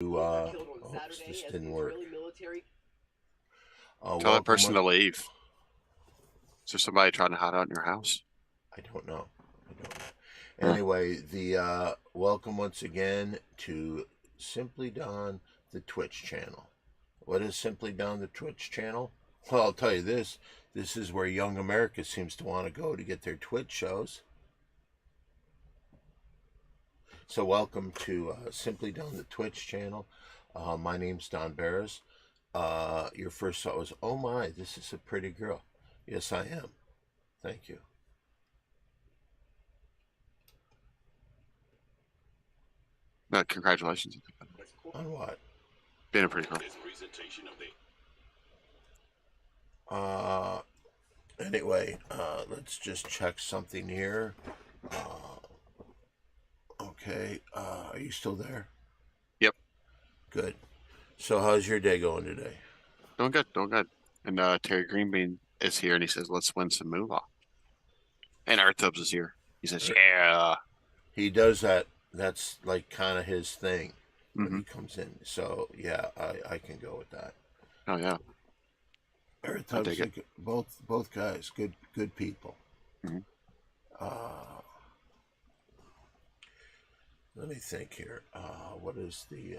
Oops, this didn't work. Tell that Welcome. person to leave. Is there somebody trying to hide out in your house? I don't know. I don't know. Huh. Anyway, the welcome once again to Simply Don, the Twitch channel. What is Simply Don, the Twitch channel? Well, I'll tell you this. This is where young America seems to want to go to get their Twitch shows. So, welcome to Simply Don, the Twitch channel. My name's Don Barris. Your first thought was, oh my, this is a pretty girl. Yes, I am. Thank you. Congratulations. On what? Being a pretty girl. Uh, anyway, let's just check something here. Uh, okay, are you still there? Yep. Good. So, how's your day going today? Doing good. Doing good. And Terry Greenbean is here and he says, let's win some moolah. And Earth Tubbs is here. He says, Er, yeah. He does that. That's like kind of his thing when Mm-hmm. he comes in. So, yeah, I can go with that. Oh, yeah. Earth I Tubbs, dig it. both guys, good people. Mm-hmm. Uh, Let me think here. What is the?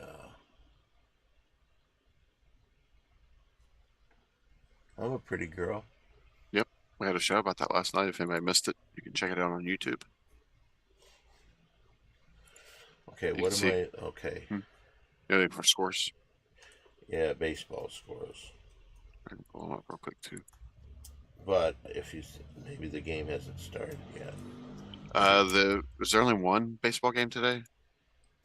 I'm a pretty girl. Yep. We had a show about that last night. If anybody missed it, you can check it out on YouTube. Okay, You can what am see. I? Okay, You're looking for scores. yeah, baseball scores. I can pull them up real quick, too. But if you maybe the game hasn't started yet. Is there only one baseball game today?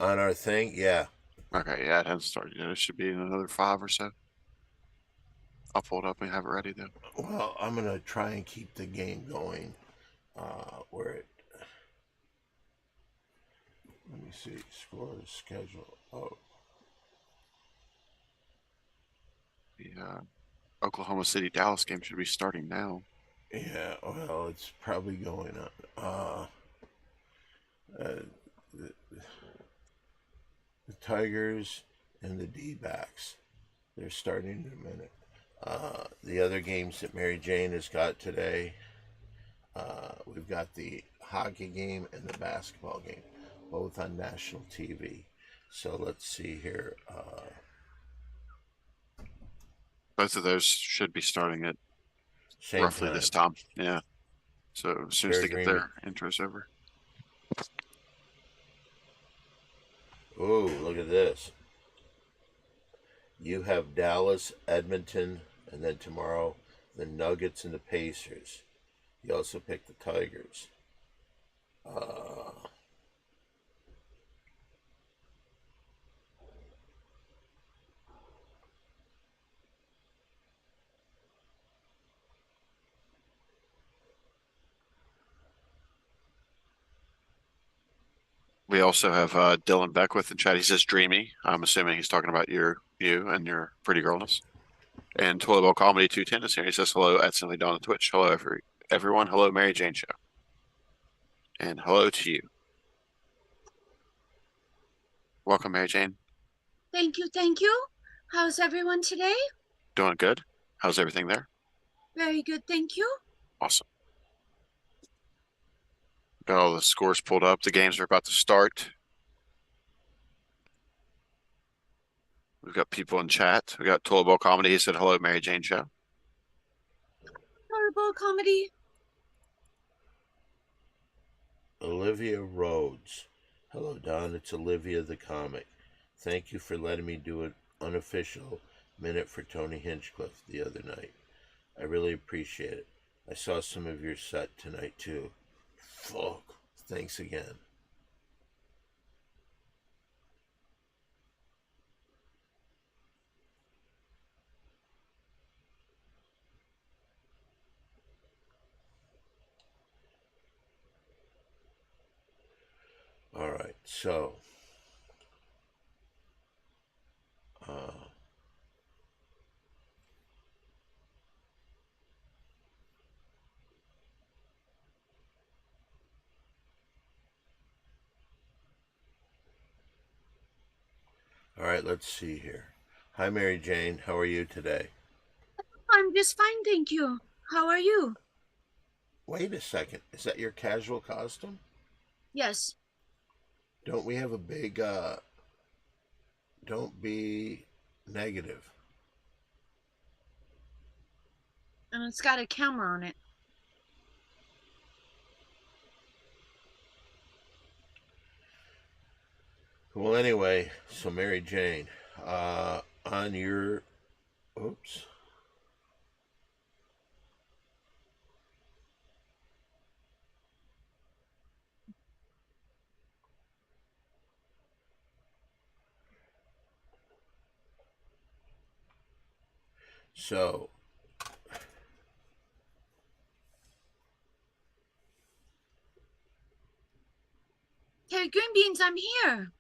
On our thing, yeah. Okay, yeah, it hasn't started yet. It should be in another 5 or so. I'll pull it up and have it ready, though. Well, I'm gonna try and keep the game going. Where it? Let me see. Scores schedule. Oh, The Oklahoma City Dallas game should be starting now. yeah. Well, it's probably going on. The, the Tigers and the D-backs. They're starting in a minute. The other games that Mary Jane has got today, we've got the hockey game and the basketball game, both on national TV. So let's see here. Both of those should be starting at Same roughly this time. time. Yeah. So as soon as Terry they get Green. their intros over. Ooh, look at this. You have Dallas, Edmonton, and then tomorrow the Nuggets and the Pacers. You also picked the Tigers. Uh, We also have Dylan Beckwith in chat. He says dreamy. I'm assuming he's talking about you and your pretty girlness. And Toilet Bowl Comedy 210 is here. He says hello at Simply Dawn on Twitch. Hello everyone. Hello Mary Jane Show. And hello to you. Welcome Mary Jane. Thank you, thank you. How's everyone today? Doing good. How's everything there? Very good, thank you. Awesome. Got all the scores pulled up. The games are about to start. We've got people in chat. We got Toilet Bowl Comedy. He said hello Mary Jane Show. Horrible comedy. Olivia Rhodes. Hello, Don. It's Olivia the comic. Thank you for letting me do an unofficial minute for Tony Hinchcliffe the other night. I really appreciate it. I saw some of your set tonight, too. Fuck. Thanks again. All right, so uh, All right, let's see here. Hi, Mary Jane. How are you today? I'm just fine, thank you. How are you? Wait a second. Is that your casual costume? Yes. Don't we have a big, don't be negative. And it's got a camera on it. Well, anyway, so Mary Jane, on your, oops. So, Hey, Green Beans, I'm here.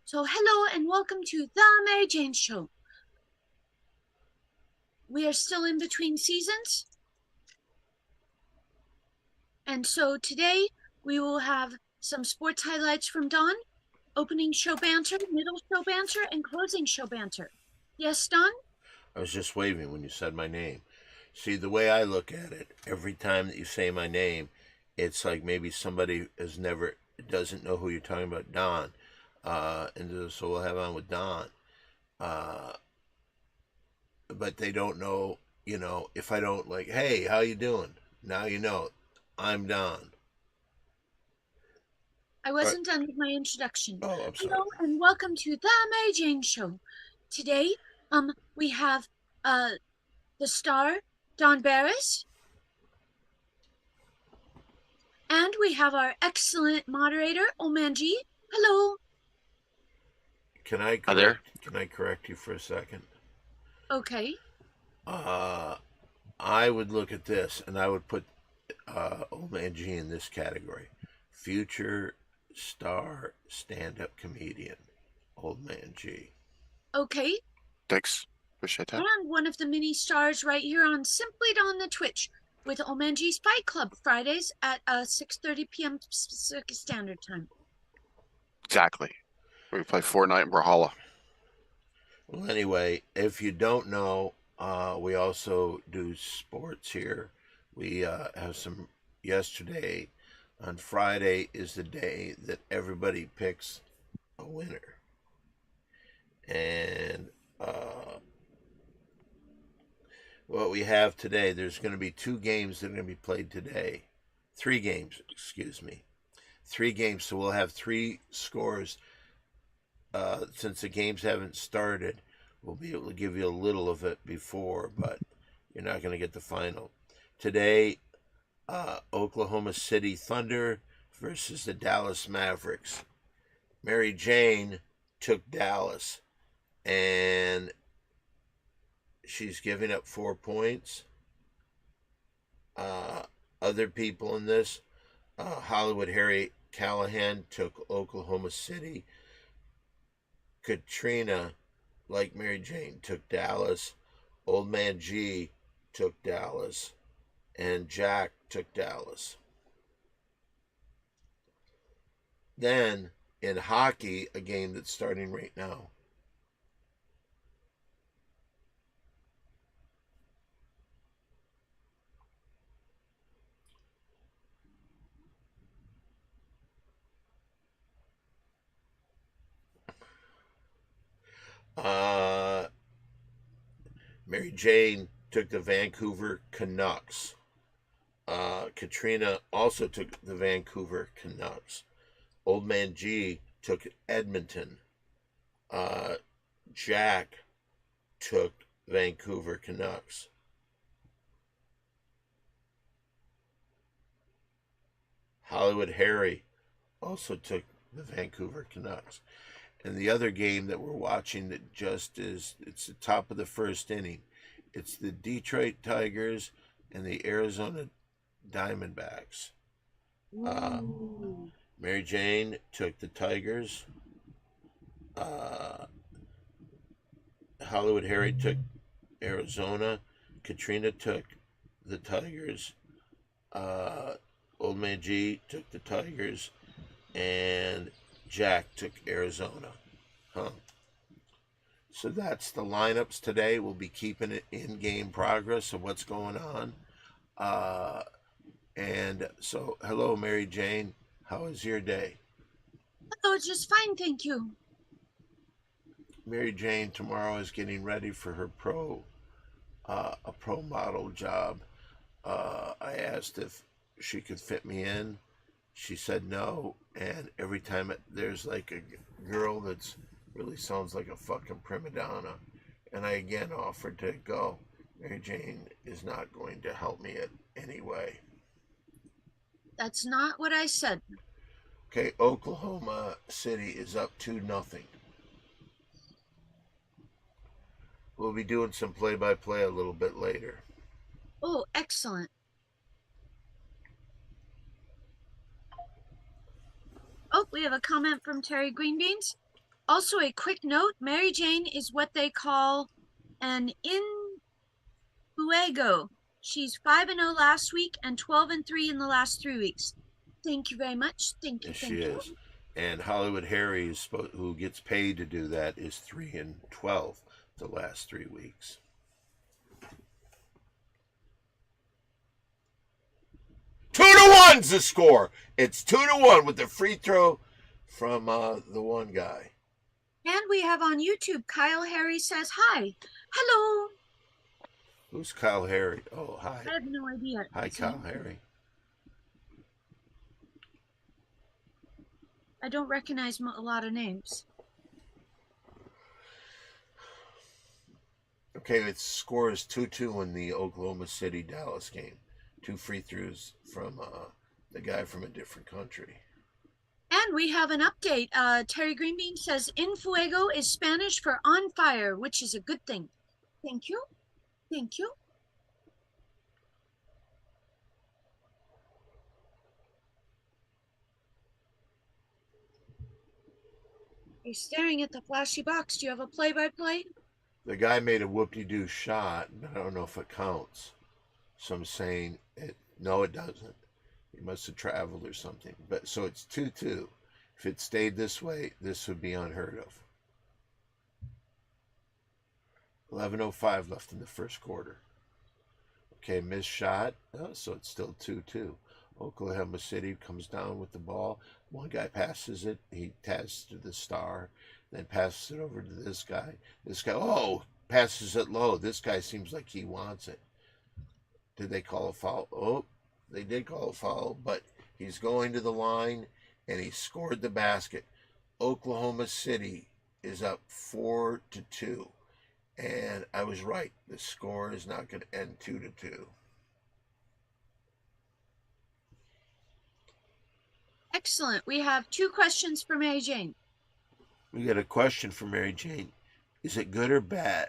So hello and welcome to The Mary Jane Show. We are still in between seasons. And so today we will have some sports highlights from Dawn, opening show banter, middle show banter, and closing show banter. Yes, Dawn? I was just waving when you said my name. See, the way I look at it, every time that you say my name, it's like maybe somebody doesn't know who you're talking about, Don. So we'll have on with Don. But they don't know, if I don't like, hey, how you doing? Now you know, I'm Don. I wasn't done with my introduction. Oh, I'm sorry. Hello and welcome to The Mary Jane Show. Today, we have the star, Don Barris. And we have our excellent moderator, Omanji. Hello. Can I Hi there. correct you for a second? Okay. I would look at this and I would put Old Man G in this category. Future star stand-up comedian, Old Man G. Okay. Thanks. Appreciate that. And one of the mini stars right here on Simply Dawn the Twitch with Omanji's Fight Club Fridays at 6:30 p.m. Pacific Standard Time. Exactly. We play Fortnite and Brawlhalla. Well, anyway, if you don't know, we also do sports here. We have some yesterday. On Friday is the day that everybody picks a winner. And what we have today, there's going to be 2 games that are going to be played today. 3 games, excuse me. 3 games, so we'll have 3 scores. Since the games haven't started, we'll be able to give you a little of it before, but you're not going to get the final. Today, Oklahoma City Thunder versus the Dallas Mavericks. Mary Jane took Dallas, and she's giving up 4 points. Other people in this, Hollywood Harry Callahan took Oklahoma City. Katrina, like Mary Jane, took Dallas. Old Man G took Dallas. And Jack took Dallas. Then, in hockey, a game that's starting right now. Mary Jane took the Vancouver Canucks. Katrina also took the Vancouver Canucks. Old Man G took Edmonton. Jack took Vancouver Canucks. Hollywood Harry also took the Vancouver Canucks. And the other game that we're watching that it's the top of the first inning. It's the Detroit Tigers and the Arizona Diamondbacks. Mary Jane took the Tigers. Hollywood Harry took Arizona. Katrina took the Tigers. Old Man G took the Tigers, and Jack took Arizona. Huh. So that's the lineups today. We'll be keeping it in-game progress of what's going on. And so, hello, Mary Jane. How is your day? Oh, it's just fine, thank you. Mary Jane tomorrow is getting ready for her a pro model job. I asked if she could fit me in. She said no, and every time there's like a girl that's really sounds like a fucking prima donna, and I again offered to go. Mary Jane is not going to help me in any way. That's not what I said. Okay, Oklahoma City is up 2-0. We'll be doing some play-by-play a little bit later. Oh, excellent. Oh, we have a comment from Terry Greenbeans. Also, a quick note, Mary Jane is what they call an infuego. She's 5-0 last week and 12-3 in the last 3 weeks. Thank you very much. Thank you. Yes, Thank she you. is. And Hollywood Harry, who gets paid to do that, is 3-12 the last 3 weeks. Two to one's the score. It's 2-1 with the free throw from the one guy. And we have on YouTube, Kyle Harry says hi. Hello. Who's Kyle Harry? Oh, hi. I have no idea. Hi, Kyle Harry. I don't recognize a lot of names. Okay, its score is 2-2 in the Oklahoma City Dallas game. 2 free throws from the guy from a different country. And we have an update. Terry Greenbean says "En fuego" is Spanish for on fire, which is a good thing. Thank you. Thank you. You're staring at the flashy box. Do you have a play-by-play? The guy made a whoop-de-doo shot, but I don't know if it counts. So I'm saying no, it doesn't. He must have traveled or something. But so it's 2-2. If it stayed this way, this would be unheard of. 11:05 left in the first quarter. Okay, missed shot. Oh, so it's still 2-2. Oklahoma City comes down with the ball. One guy passes it. He passes to the star. Then passes it over to this guy. This guy, passes it low. This guy seems like he wants it. Did they call a foul? Oh, they did call a foul, but he's going to the line, and he scored the basket. Oklahoma City is up 4-2. And I was right. The score is not going to end 2-2. Excellent. We have 2 questions for Mary Jane. We got a question for Mary Jane. Is it good or bad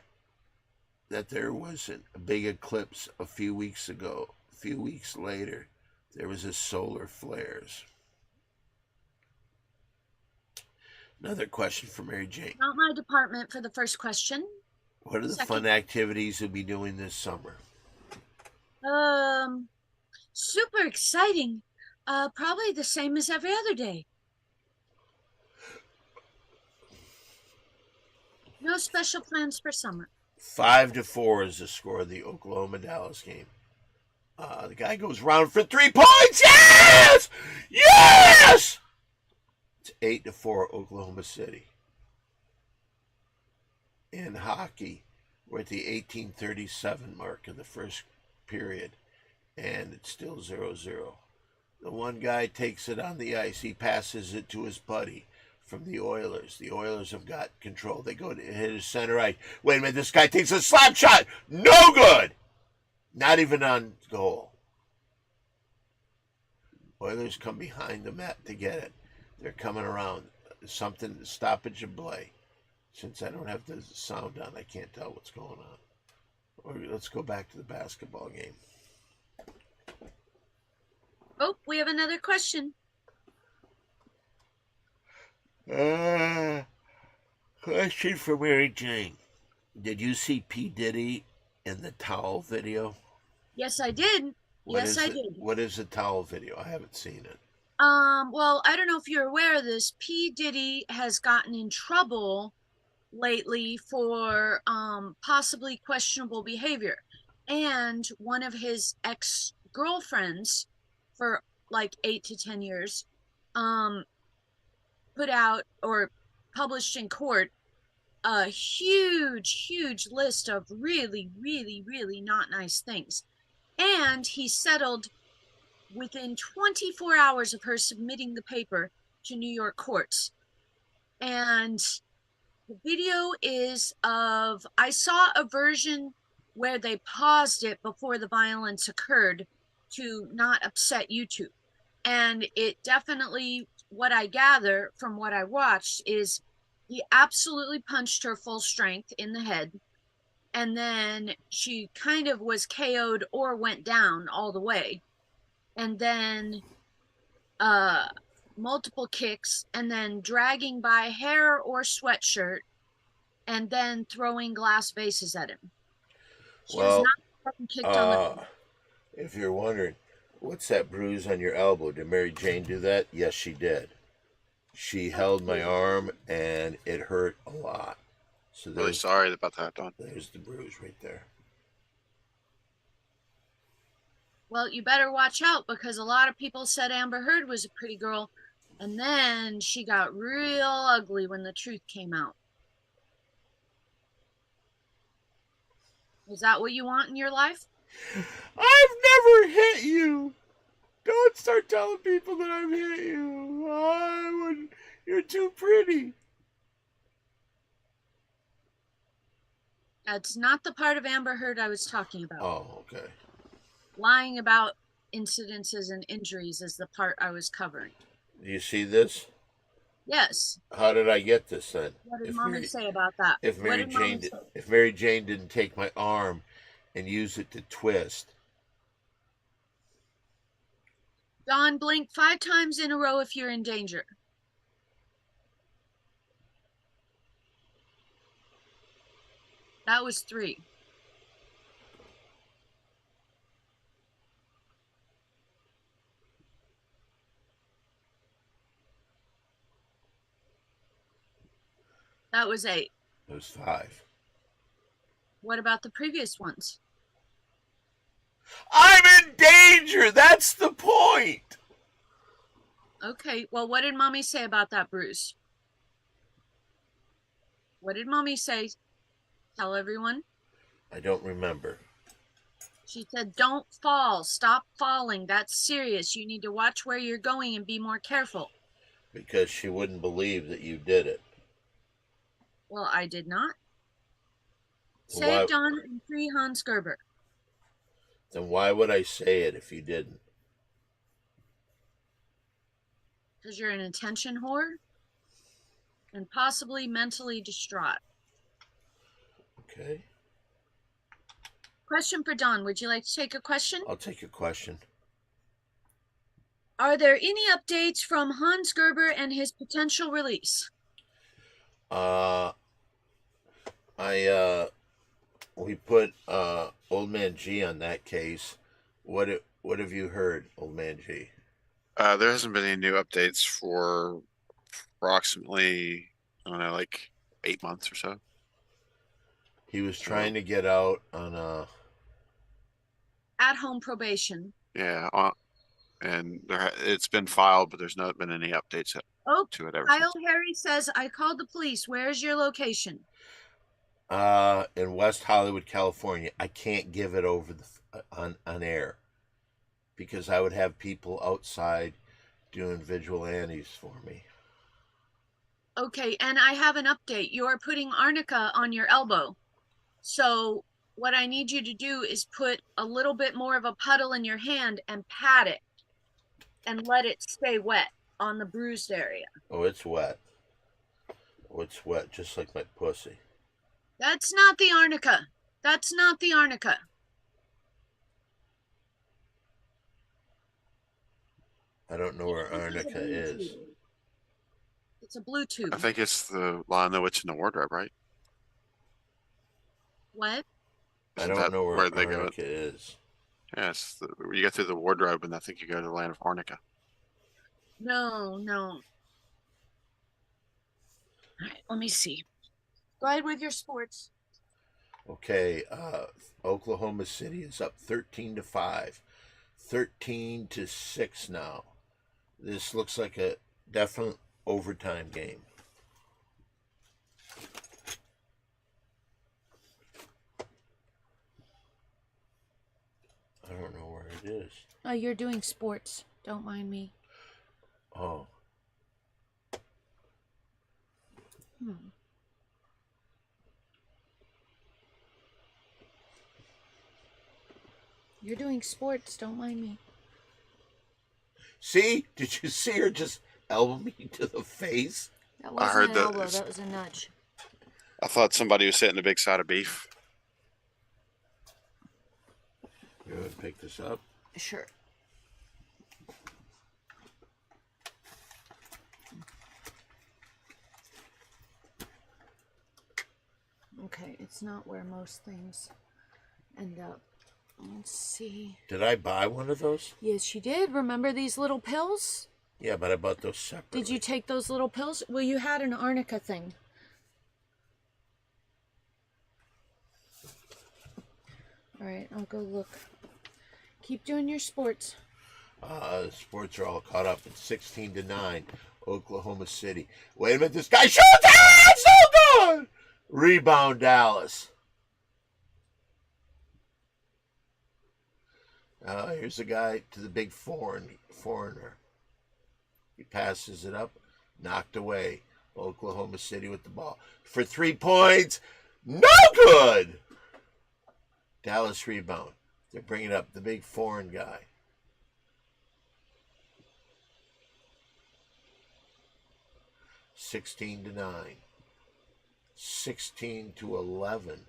that there wasn't a big eclipse a few weeks ago? A few weeks later, there was a solar flares. Another question for Mary Jane. Not my department for the first question. What are the fun activities you'll be doing this summer? Super exciting. Probably the same as every other day. No special plans for summer. 5-4 is the score of the Oklahoma-Dallas game. The guy goes round for 3 points. Yes! Yes! It's 8-4 Oklahoma City. In hockey, we're at the 18:37 mark of the first period, and it's still 0-0. The one guy takes it on the ice. He passes it to his buddy from the Oilers. The Oilers have got control. They go to hit his center right. Wait a minute, this guy takes a slap shot. No good. Not even on goal. Oilers come behind the net to get it. They're coming around. Something, stoppage of play. Since I don't have the sound on, I can't tell what's going on. Or let's go back to the basketball game. Oh, we have another question. Question for Mary Jane. Did you see P. Diddy in the towel video? Yes, I did. Yes, I did. What is the towel video? I haven't seen it. Well, I don't know if you're aware of this. P. Diddy has gotten in trouble lately for possibly questionable behavior. And one of his ex-girlfriends for like 8 to 10 years put out or published in court a huge list of really not nice things. And he settled within 24 hours of her submitting the paper to New York courts. And the video is of, I saw a version where they paused it before the violence occurred to not upset YouTube. And it definitely, what I gather from what I watched is he absolutely punched her full strength in the head. And then she kind of was KO'd or went down all the way. And then multiple kicks, and then dragging by hair or sweatshirt, and then throwing glass vases at him. She was Well, not kicked on the if you're wondering, what's that bruise on your elbow? Did Mary Jane do that? Yes, she did. She held my arm and it hurt a lot. So Really sorry about that, Don. there's the bruise right there. Well, you better watch out, because a lot of people said Amber Heard was a pretty girl, and then she got real ugly when the truth came out. Is that what you want in your life? I've never hit you. Don't start telling people that I've hit you. I wouldn't. You're too pretty. That's not the part of Amber Heard I was talking about. Oh, okay. Lying about incidences and injuries is the part I was covering. Do you see this? Yes. How did I get this then? What did Mommy say about that? If Mary Jane didn't take my arm and use it to twist. Don, blink 5 times in a row if you're in danger. That was 3. That was 8. It was 5. What about the previous ones? I'm in danger. That's the point. Okay, well, what did Mommy say about that, Bruce? What did Mommy say? Tell everyone. I don't remember. She said, don't fall. Stop falling. That's serious. You need to watch where you're going and be more careful. Because she wouldn't believe that you did it. Well, I did not. Well, Save Don and free Hans Gerber. Then why would I say it if you didn't? Because you're an attention whore and possibly mentally distraught. Okay. Question for Don. Would you like to take a question? I'll take your question. Are there any updates from Hans Gerber and his potential release? We put Old Man G on that case. What have you heard, Old Man G? There hasn't been any new updates for approximately, I don't know, like 8 months or so. He was trying to get out on At-home probation. Yeah, and it's been filed, but there's not been any updates to it ever Kyle since. Harry says, I called the police. Where's your location? In West Hollywood, California. I can't give it over on air because I would have people outside doing vigilantes for me. Okay, and I have an update. You're putting arnica on your elbow. So what I need you to do is put a little bit more of a puddle in your hand and pat it and let it stay wet on the bruised area. Oh, it's wet. Oh, it's wet, just like my pussy. That's not the arnica. That's not the arnica. I don't know where arnica is. It's a blue tube. I think it's the line though, it's in the wardrobe, right? What? I Isn't don't that know where where they go? arnica is. Yes, you go through the wardrobe, and I think you go to the land of Arnica. No, no. All right, let me see. Go ahead with your sports. Okay, Oklahoma City is up 13-5, 13-6 now. This looks like a definite overtime game. I don't know where it is. Oh, you're doing sports. Don't mind me. Oh, You're doing sports. Don't mind me. see? Did you see her just elbow me to the face? That I wasn't heard an that elbow. it's- That was a nudge. I thought somebody was sitting a big side of beef. You want to pick this up? Sure. Okay, it's not where most things end up. Let's see. Did I buy one of those? Yes, you did. Remember these little pills? Yeah, but I bought those separately. Did you take those little pills? Well, you had an arnica thing. All right, I'll go look. Keep doing your sports. The sports are all caught up. It's 16-9, Oklahoma City. Wait a minute, this guy shoots! Ah, so good! Rebound, Dallas. Here's a guy to the big foreigner. He passes it up, knocked away. Oklahoma City with the ball for 3 points. No good! Dallas rebound. They're bringing up the big foreign guy. (16-9), 16-11.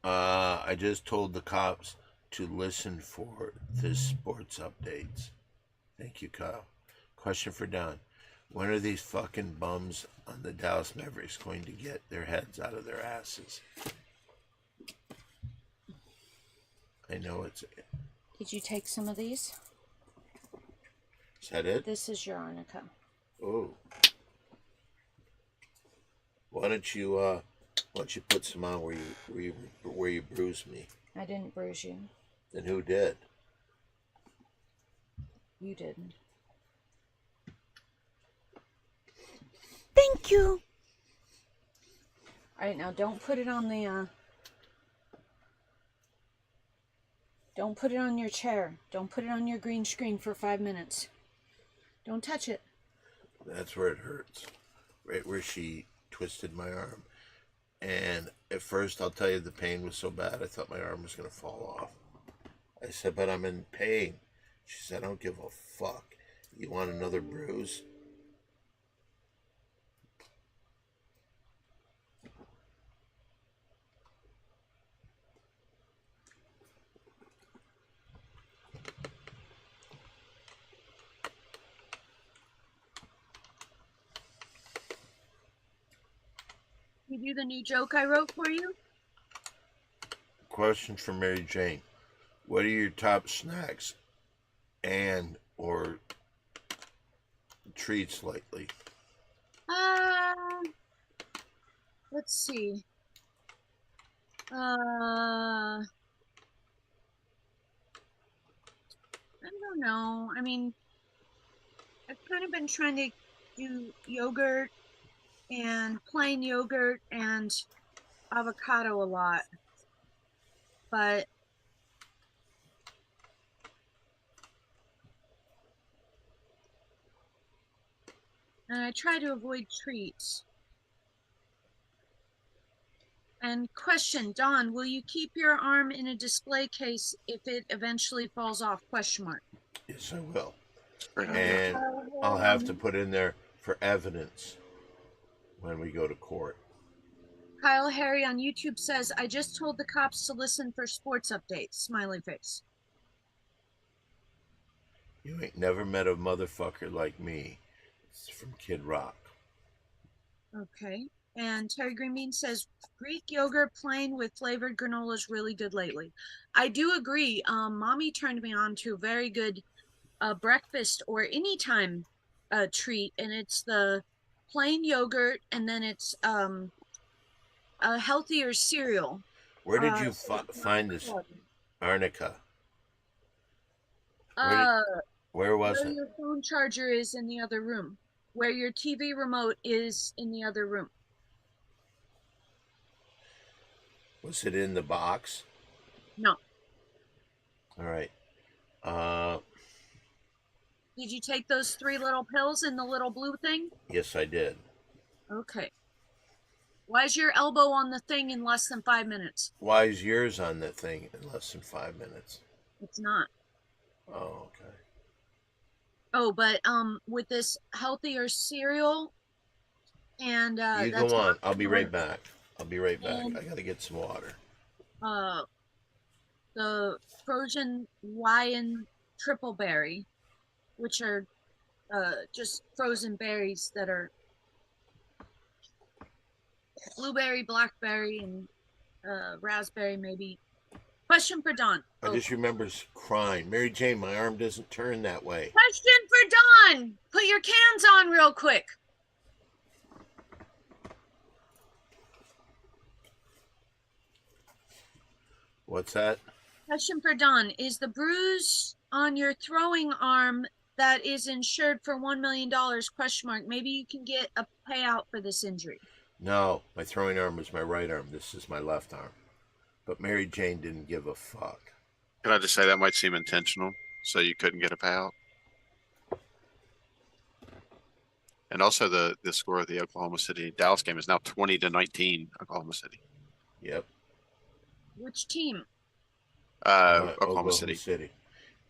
I just told the cops to listen for the sports updates. Thank you, Kyle. Question for Don. When are these fucking bums on the Dallas Mavericks going to get their heads out of their asses? I know it's... Did you take some of these? Is that it? This is your arnica. Oh. Why don't you put some on where you bruised me? I didn't bruise you. Then who did? You didn't. Thank you. All right, now don't put it on the don't put it on your chair. Don't put it on your green screen for 5 minutes. Don't touch it. That's where it hurts. Right where she twisted my arm. And at first, I'll tell you, the pain was so bad, I thought my arm was going to fall off. I said, but I'm in pain. She said, I don't give a fuck. You want another bruise? You do the new joke I wrote for you? Question for Mary Jane. What are your top snacks and or treats lately? Let's see. I don't know. I mean, I've kind of been trying to do yogurt and plain yogurt and avocado a lot. But and I try to avoid treats. And question, Don, will you keep your arm in a display case if it eventually falls off? Question mark. Yes, I will. Great idea. And I'll have to put in there for evidence when we go to court. Kyle Harry on YouTube says, I just told the cops to listen for sports updates. Smiley face. You ain't never met a motherfucker like me. It's from Kid Rock. Okay. And Terry Greenbean says, Greek yogurt plain with flavored granola is really good lately. I do agree. Mommy turned me on to a very good breakfast or anytime treat, and it's the plain yogurt, and then it's a healthier cereal. Where did you find this, Arnica? Where was Where it? your phone charger is in the other room. Where your TV remote is in the other room. Was it in the box? No. All right. Did you take those 3 little pills in the little blue thing? Yes, I did. Okay. Why is your elbow on the thing in less than 5 minutes? Why is yours on that thing in less than 5 minutes? It's not. Oh, okay. Oh, but with this healthier cereal and You that's go on. I'll be right back. I gotta get some water. The frozen Hawaiian triple berry, which are just frozen berries that are blueberry, blackberry, and raspberry maybe. Question for Dawn. I just remember crying. Mary Jane, my arm doesn't turn that way. Question for Dawn. Put your cans on real quick. What's that? Question for Dawn. Is the bruise on your throwing arm that is insured for $1 million? Question mark. Maybe you can get a payout for this injury. No, my throwing arm was my right arm. This is my left arm. But Mary Jane didn't give a fuck. Can I just say that might seem intentional, so you couldn't get a payout? And also the score of the Oklahoma City Dallas game is now 20-19 Oklahoma City. Yep. Which team? Oklahoma City.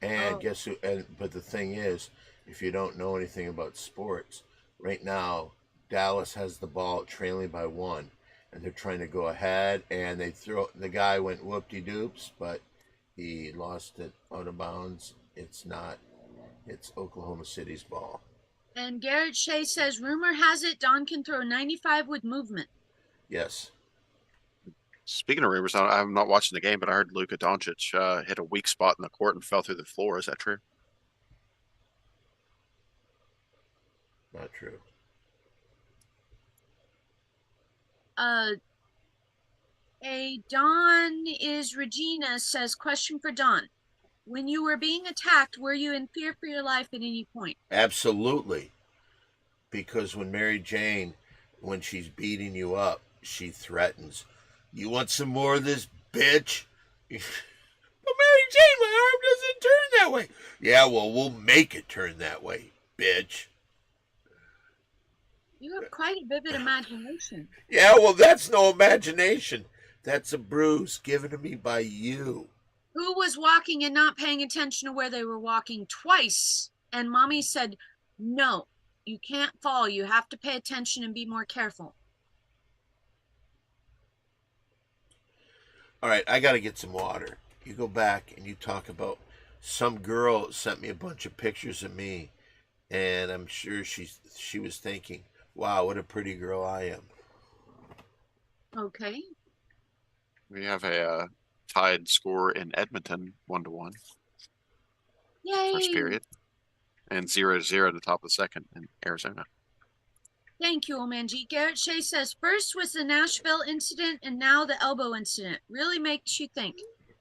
And guess who? But the thing is, if you don't know anything about sports, right now Dallas has the ball trailing by 1, and they're trying to go ahead, and they throw. The guy went whoop-de-doops, but he lost it out of bounds. It's not. It's Oklahoma City's ball. And Garrett Shea says, rumor has it Don can throw 95 with movement. Yes. Speaking of rumors, I'm not watching the game, but I heard Luka Doncic hit a weak spot in the court and fell through the floor. Is that true? Not true. A Dawn is Regina says, question for Dawn. When you were being attacked, were you in fear for your life at any point? Absolutely. Because when Mary Jane, when she's beating you up, she threatens, you want some more of this, bitch? But Mary Jane, my arm doesn't turn that way. Yeah, well, we'll make it turn that way, bitch. You have quite a vivid imagination. Yeah, well, that's no imagination. That's a bruise given to me by you. Who was walking and not paying attention to where they were walking twice? And Mommy said, no, you can't fall. You have to pay attention and be more careful. All right, I got to get some water. You go back and you talk about some girl sent me a bunch of pictures of me, and I'm sure she was thinking, wow, what a pretty girl I am. Okay. We have a tied score in Edmonton, 1-1. Yay. First period. And 0-0 at the top of the second in Arizona. Thank you, Omanji. Garrett Shea says, first was the Nashville incident and now the elbow incident. Really makes you think.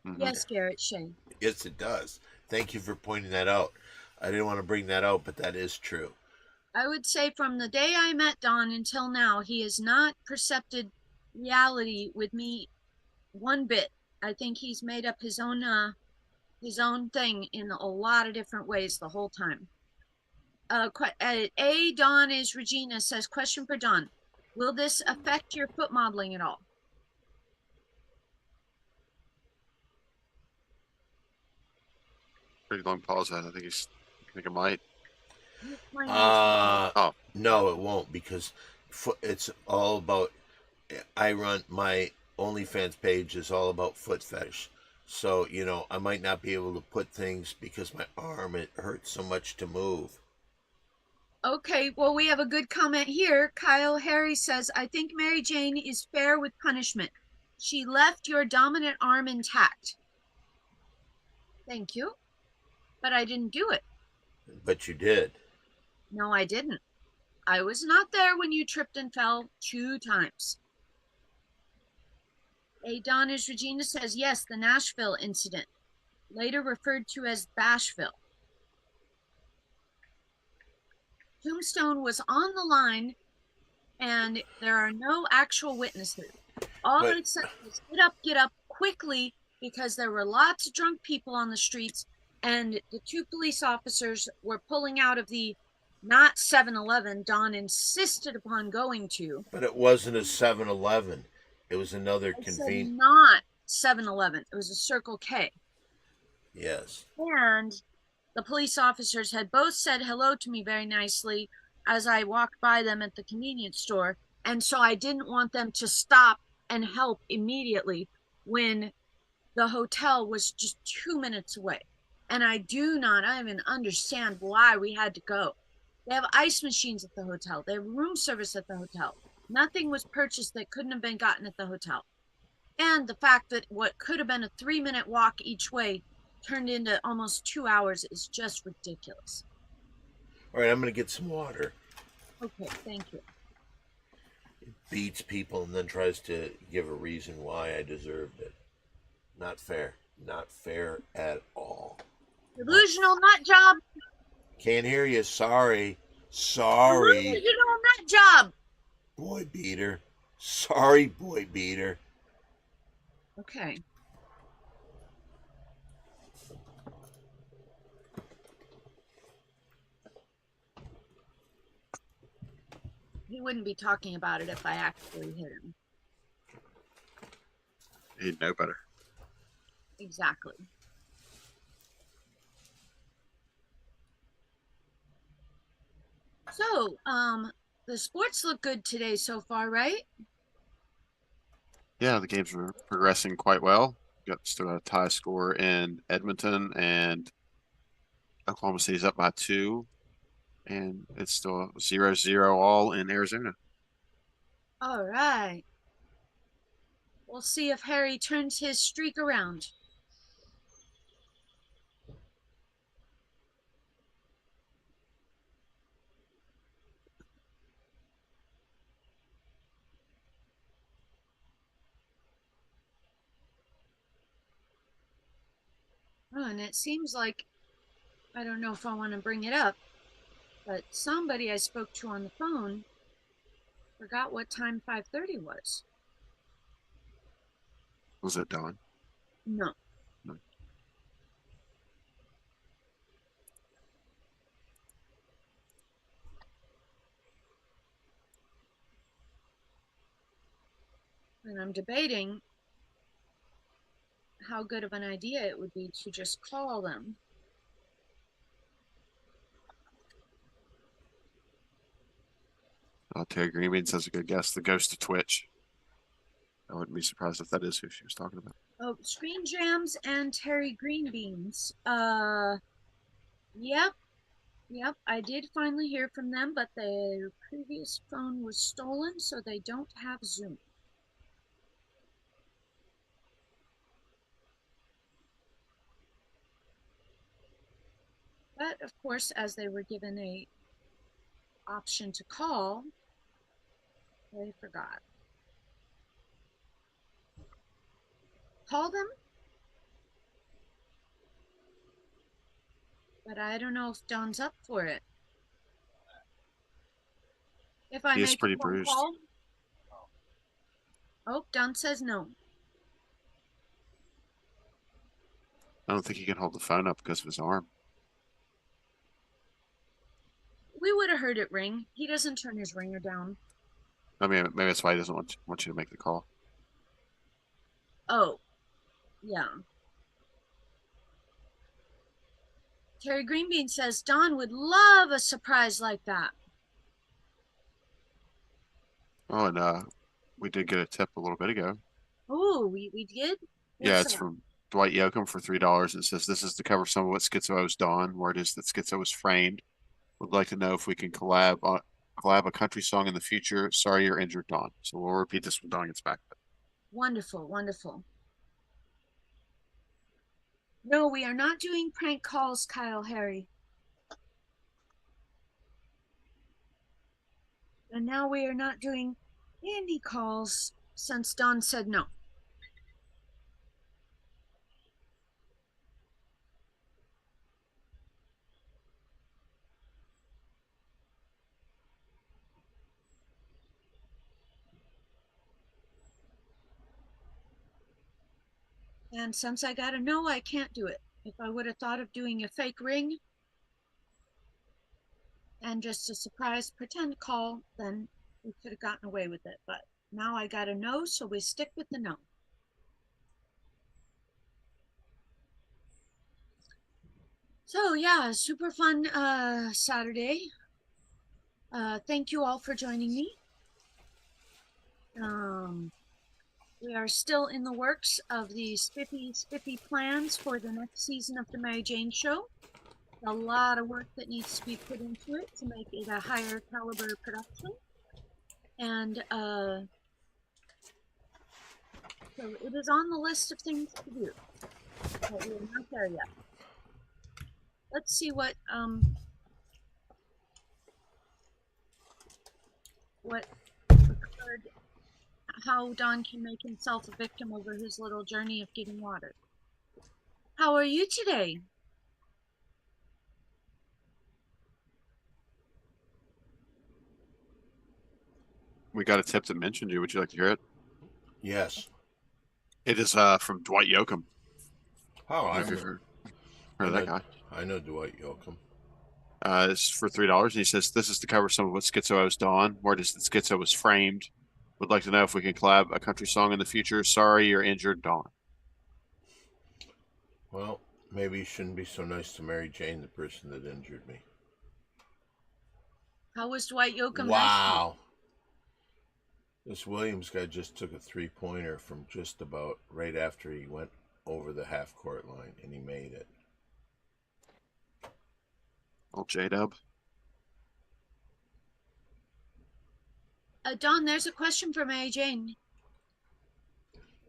Mm-hmm. Yes, Garrett Shea. Yes, it does. Thank you for pointing that out. I didn't want to bring that out, but that is true. I would say from the day I met Don until now, he has not percepted reality with me one bit. I think he's made up his own thing in a lot of different ways the whole time. Dawn is Regina says, question for Don. Will this affect your foot modeling at all? Pretty long pause. I think it might. My name's wrong. Oh. No, it won't because it's all about. I run my OnlyFans page is all about foot fetish. So I might not be able to put things because my arm it hurts so much to move. Okay, well, we have a good comment here. Kyle Harry says, I think Mary Jane is fair with punishment. She left your dominant arm intact. Thank you. But I didn't do it. But you did. No, I didn't. I was not there when you tripped and fell 2 times. A Donish Regina says, yes, the Nashville incident, later referred to as Bashville. Tombstone was on the line, and there are no actual witnesses. All it said was, get up quickly, because there were lots of drunk people on the streets, and the 2 police officers were pulling out of the not 7-Eleven Don insisted upon going to. But it wasn't a 7-Eleven. It was another I convenient. said not 7-Eleven. It was a Circle K. Yes. And the police officers had both said hello to me very nicely as I walked by them at the convenience store. And so I didn't want them to stop and help immediately when the hotel was just 2 minutes away. And I do not even understand why we had to go. They have ice machines at the hotel. They have room service at the hotel. Nothing was purchased that couldn't have been gotten at the hotel. And the fact that what could have been a 3-minute walk each way turned into almost 2 hours is just ridiculous. All right, I'm going to get some water. Okay, thank you. It beats people and then tries to give a reason why I deserved it. Not fair. Not fair at all. Delusional nut job. Can't hear you. Sorry. Sorry. Delusional nut job. Boy beater. Sorry, boy beater. Okay. He wouldn't be talking about it if I actually hit him. He'd know better. Exactly. So, the sports look good today so far, right? Yeah, the games are progressing quite well. Still got a tie score in Edmonton, and Oklahoma City's up by 2, and it's still 0-0 all in Arizona. All right. We'll see if Harry turns his streak around. Oh, and it seems like, I don't know if I want to bring it up, but somebody I spoke to on the phone forgot what time 5:30 was. Was it Don? No. No. And I'm debating how good of an idea it would be to just call them. Terry Greenbeans has a good guess. The Ghost of Twitch. I wouldn't be surprised if that is who she was talking about. Oh, Screen Jams and Terry Greenbeans. Yep, I did finally hear from them, but their previous phone was stolen, so they don't have Zoom. But of course, as they were given a option to call, they forgot. Call them, but I don't know if Don's up for it. If I He is make pretty a phone bruised. call. Oh, Don says no. I don't think he can hold the phone up because of his arm. We would have heard it ring. He doesn't turn his ringer down. I mean, maybe that's why he doesn't want you to make the call. Oh, yeah. Terry Greenbean says Don would love a surprise like that. Oh, and we did get a tip a little bit ago. Oh, we did? Yeah, What's it's that? from Dwight Yoakam for $3. It says this is to cover some of what Schizo owes Dawn, where it is that Schizo was framed. Would like to know if we can collab a country song in the future. Sorry you're injured, Dawn. So we'll repeat this when Dawn gets back. Wonderful, wonderful. No, we are not doing prank calls, Kyle Harry. And now we are not doing any calls since Don said no. And since I got a no, I can't do it. If I would have thought of doing a fake ring and just a surprise pretend call, then we could have gotten away with it. But now I got a no, so we stick with the no. So yeah, super fun Saturday. Thank you all for joining me. We are still in the works of the spiffy plans for the next season of the Mary Jane Show. A lot of work that needs to be put into it to make it a higher caliber production. And so it is on the list of things to do, but we're not there yet. Let's see what occurred, how Don can make himself a victim over his little journey of getting water. How are you today? We got a tip that mentioned you. Would you like to hear it? Yes. It is from Dwight Yoakam. Oh, If you've heard of that guy. I know Dwight Yoakam. It's for $3. And he says this is to cover some of what Schizo owes Dawn, where it is that Schizo was framed. Would like to know if we can collab a country song in the future. Sorry you're injured, Dawn. Well, maybe you shouldn't be so nice to Mary Jane, the person that injured me. How was Dwight Yoakam? Wow. This Williams guy just took a three-pointer from just about right after he went over the half-court line, and he made it. Old J-Dub. Don, there's a question for Mary Jane.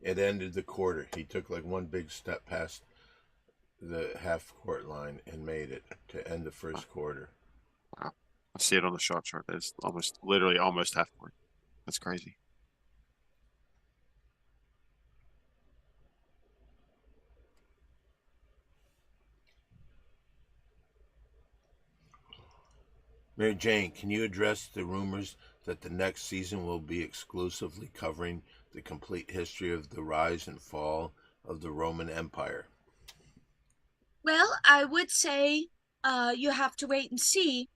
It ended the quarter. He took like one big step past the half-court line and made it to end the first quarter. Wow. I see it on the shot chart. It's literally almost half court. That's crazy. Mary Jane, can you address the rumors that the next season will be exclusively covering the complete history of the rise and fall of the Roman Empire? Well, I would say you have to wait and see,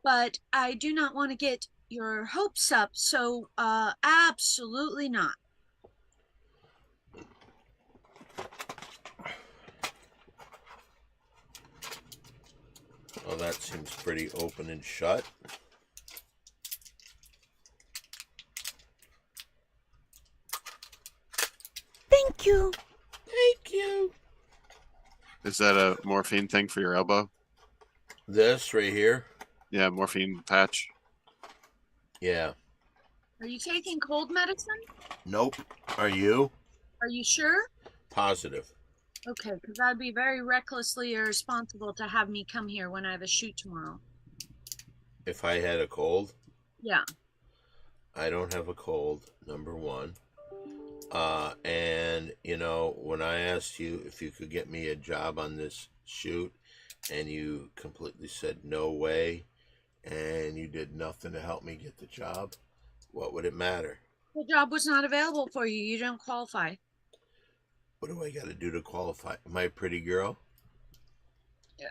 but I do not want to get your hopes up, so absolutely not. Well, that seems pretty open and shut. Thank you. Thank you. Is that a morphine thing for your elbow? This right here? Yeah, morphine patch. Yeah. Are you taking cold medicine? Nope. Are you? Are you sure? Positive. Okay, because I'd be very recklessly irresponsible to have me come here when I have a shoot tomorrow. If I had a cold? Yeah. I don't have a cold, number one. And, you know, when I asked you if you could get me a job on this shoot, and you completely said no way, and you did nothing to help me get the job, what would it matter? The job was not available for you. You don't qualify. What do I got to do to qualify? Am I a pretty girl? Yeah.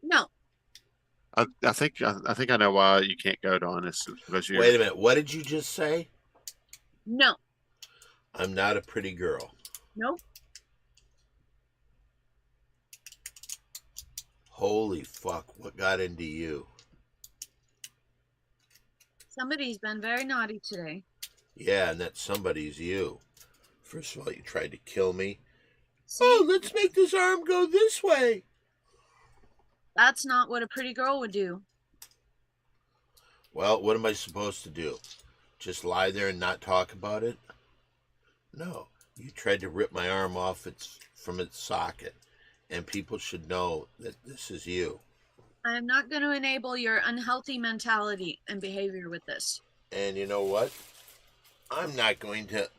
No. I think I know why you can't go, Don. It's because you're. Wait a minute. What did you just say? No. I'm not a pretty girl. Nope. Holy fuck, what got into you? Somebody's been very naughty today. Yeah, and that somebody's you. First of all, you tried to kill me. See, Oh, let's make this arm go this way. that's not what a pretty girl would do. Well, what am I supposed to do? Just lie there and not talk about it? No, you tried to rip my arm off from its socket, and people should know that this is you. I am not going to enable your unhealthy mentality and behavior with this. And you know what? I'm not going to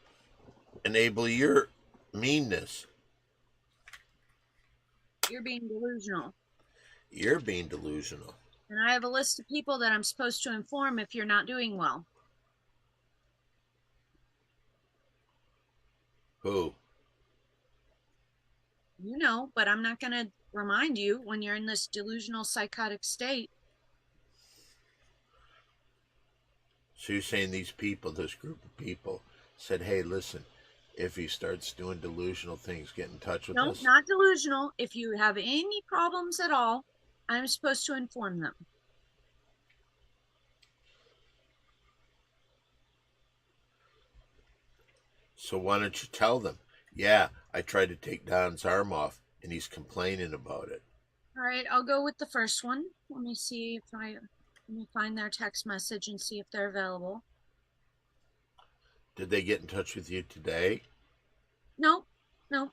enable your meanness. You're being delusional. You're being delusional. And I have a list of people that I'm supposed to inform if you're not doing well. Who? You know, but I'm not going to remind you when you're in this delusional psychotic state. So you're saying these people, this group of people, said, hey, listen, if he starts doing delusional things, get in touch with No, us? not delusional. If you have any problems at all, I'm supposed to inform them. So why don't you tell them? Yeah, I tried to take Don's arm off, and he's complaining about it. All right, I'll go with the first one. Let me see if let me find their text message and see if they're available. Did they get in touch with you today? No, no.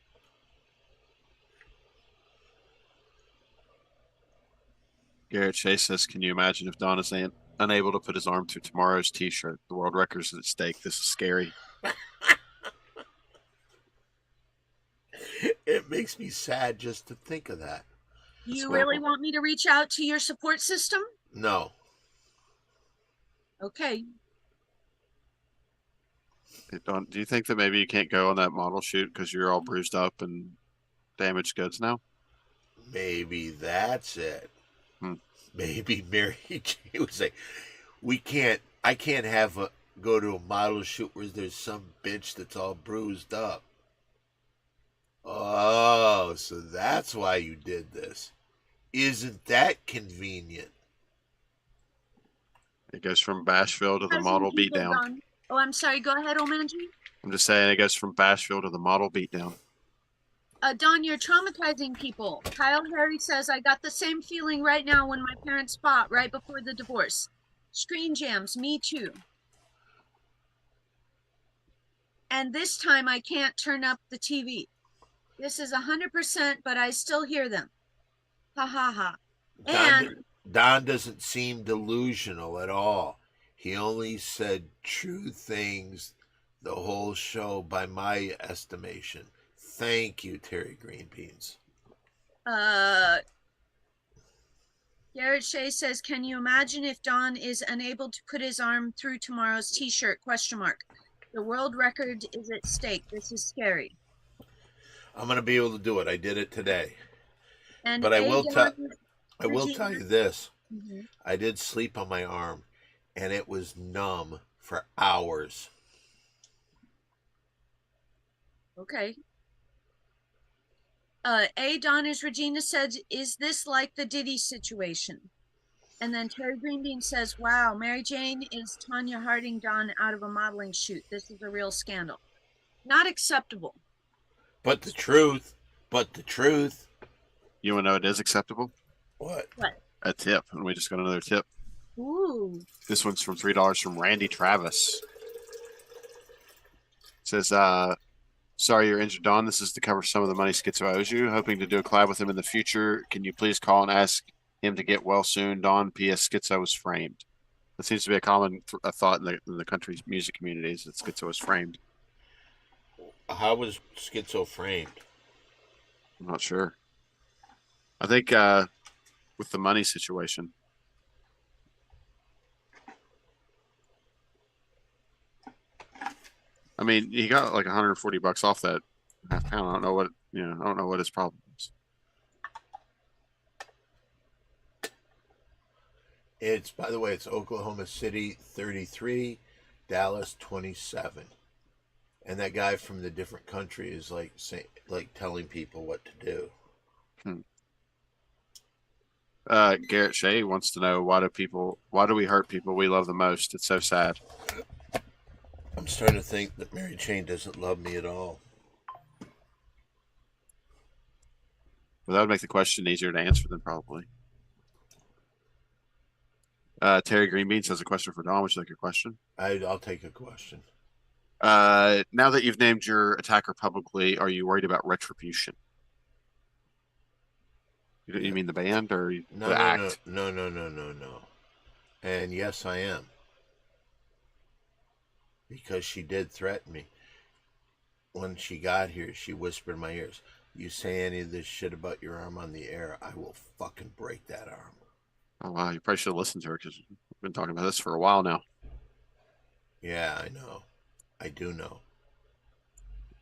Garrett Chase says, can you imagine if Don is unable to put his arm through tomorrow's t-shirt? The world record is at stake. This is scary. It makes me sad just to think of that. You really want me to reach out to your support system? No. Okay. Hey, Don, do you think that maybe you can't go on that model shoot because you're all bruised up and damaged goods now? Maybe that's it. Hmm. Maybe Mary Jane would say, I can't go to a model shoot where there's some bitch that's all bruised up. Oh, so that's why you did this. Isn't that convenient? It goes from Bashville to the model beatdown. Oh, I'm sorry. Go ahead, Omanji. I'm just saying it goes from Bashville to the model beatdown. Don, you're traumatizing people. Kyle Harry says, I got the same feeling right now when my parents fought right before the divorce. Screen jams, me too. And this time I can't turn up the TV. This is 100%, but I still hear them. Ha ha ha. And Don doesn't seem delusional at all. He only said true things the whole show by my estimation. Thank you, Terry Greenbeans. Garrett Shea says, can you imagine if Don is unable to put his arm through tomorrow's t-shirt? ? The world record is at stake. This is scary. I'm going to be able to do it. I did it today. And but I will tell you this. Mm-hmm. I did sleep on my arm, and it was numb for hours. Okay. Donners Regina said, is this like the Diddy situation? And then Terry Greenbean says, wow, Mary Jane is Tanya Harding Don out of a modeling shoot. This is a real scandal. Not acceptable. But the truth. You want to know it is acceptable? What? A tip. And we just got another tip. Ooh. This one's from $3 from Randy Travis. It says, sorry you're injured, Don. This is to cover some of the money Schizo owes you. Hoping to do a collab with him in the future. Can you please call and ask him to get well soon? Don, P.S. Schizo was framed. That seems to be a common thought in the country's music communities that Schizo was framed. How was Schizo framed? I'm not sure. I think with the money situation. I mean, he got like $140 off that half pound. I don't know what his problem is. It's, by the way, it's Oklahoma City 33, Dallas 27. And that guy from the different country is like telling people what to do. Garrett Shea wants to know why do we hurt people we love the most? It's so sad. I'm starting to think that Mary Jane doesn't love me at all. But that would make the question easier to answer then probably. Terry Greenbeans has a question for Don. Would you like a question? I'll take a question. Now that you've named your attacker publicly, are you worried about retribution? You mean the band or the act? No. And yes, I am. Because she did threaten me. When she got here, she whispered in my ears, "You say any of this shit about your arm on the air, I will fucking break that arm." Oh wow, you probably should have listened to her because we've been talking about this for a while now. Yeah, I know. I do know.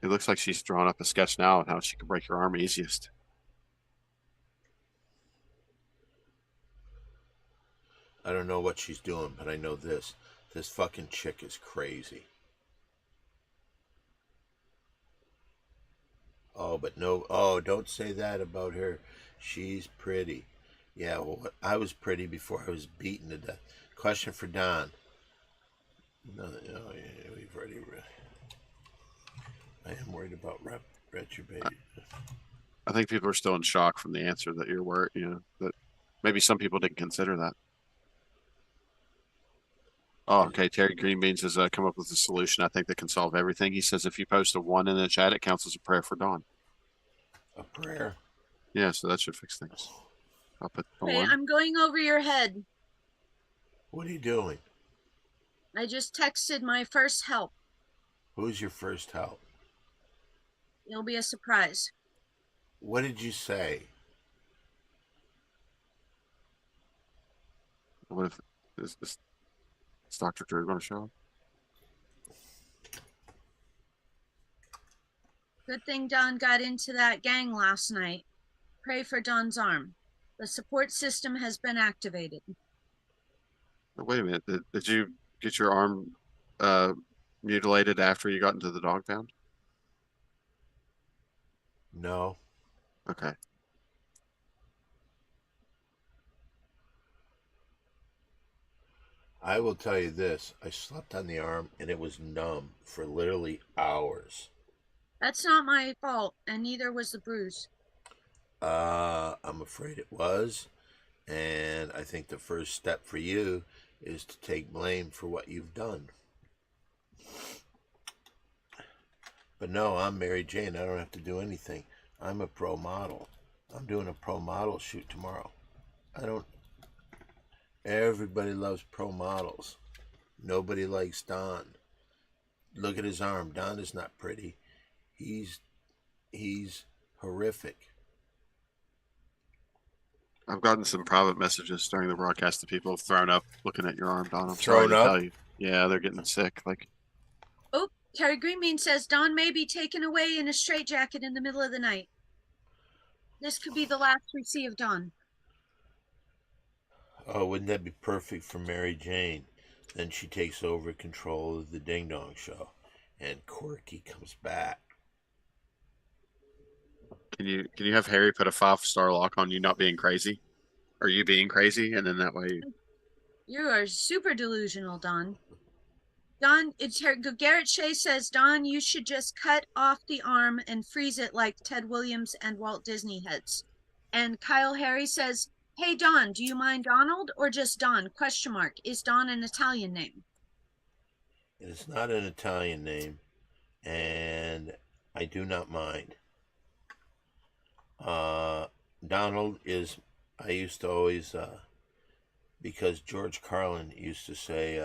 It looks like she's drawn up a sketch now on how she can break your arm easiest. I don't know what she's doing, but I know this. This fucking chick is crazy. Oh, but no. Oh, don't say that about her. She's pretty. Yeah, well, I was pretty before I was beaten to death. Question for Don. No, yeah, we've already. I am worried about retribution. I think people are still in shock from the answer that you're worried. That maybe some people didn't consider that. Oh, okay. Terry Greenbeans has come up with a solution I think that can solve everything. He says if you post a 1 in the chat, it counts as a prayer for Dawn. A prayer? Yeah, so that should fix things. I'll put the Hey, 1. I'm going over your head. What are you doing? I just texted my first help. Who's your first help? It'll be a surprise. What did you say? What if is Dr. Drew going to show up? Good thing Don got into that gang last night. Pray for Don's arm. The support system has been activated. Wait a minute. Did you get your arm mutilated after you got into the dog pound? No. Okay. I will tell you this. I slept on the arm and it was numb for literally hours. That's not my fault, and neither was the bruise. I'm afraid it was. And I think the first step for you is to take blame for what you've done. But no, I'm Mary Jane. I don't have to do anything. I'm a pro model. I'm doing a pro model shoot tomorrow. Everybody loves pro models. Nobody likes Don. Look at his arm. Don is not pretty. He's horrific. I've gotten some private messages during the broadcast that people have thrown up looking at your arm, Don. I'm Thrown sorry to up? tell you. Yeah, they're getting sick. Like, Oh, Terry Greenbean says Don may be taken away in a straitjacket in the middle of the night. This could be the last we see of Don. Oh, wouldn't that be perfect for Mary Jane? Then she takes over control of the Ding Dong Show, and Corky comes back. can you have Harry put a 5-star lock on you not being crazy, or you being crazy, and then that way? You are super delusional, Don. Don, Garrett Shea says, Don, you should just cut off the arm and freeze it like Ted Williams and Walt Disney heads. And Kyle Harry says, hey, Don, do you mind Donald or just Don? ? Is Don an Italian name? It is not an Italian name, and I do not mind. Donald is, I used to always, because George Carlin used to say,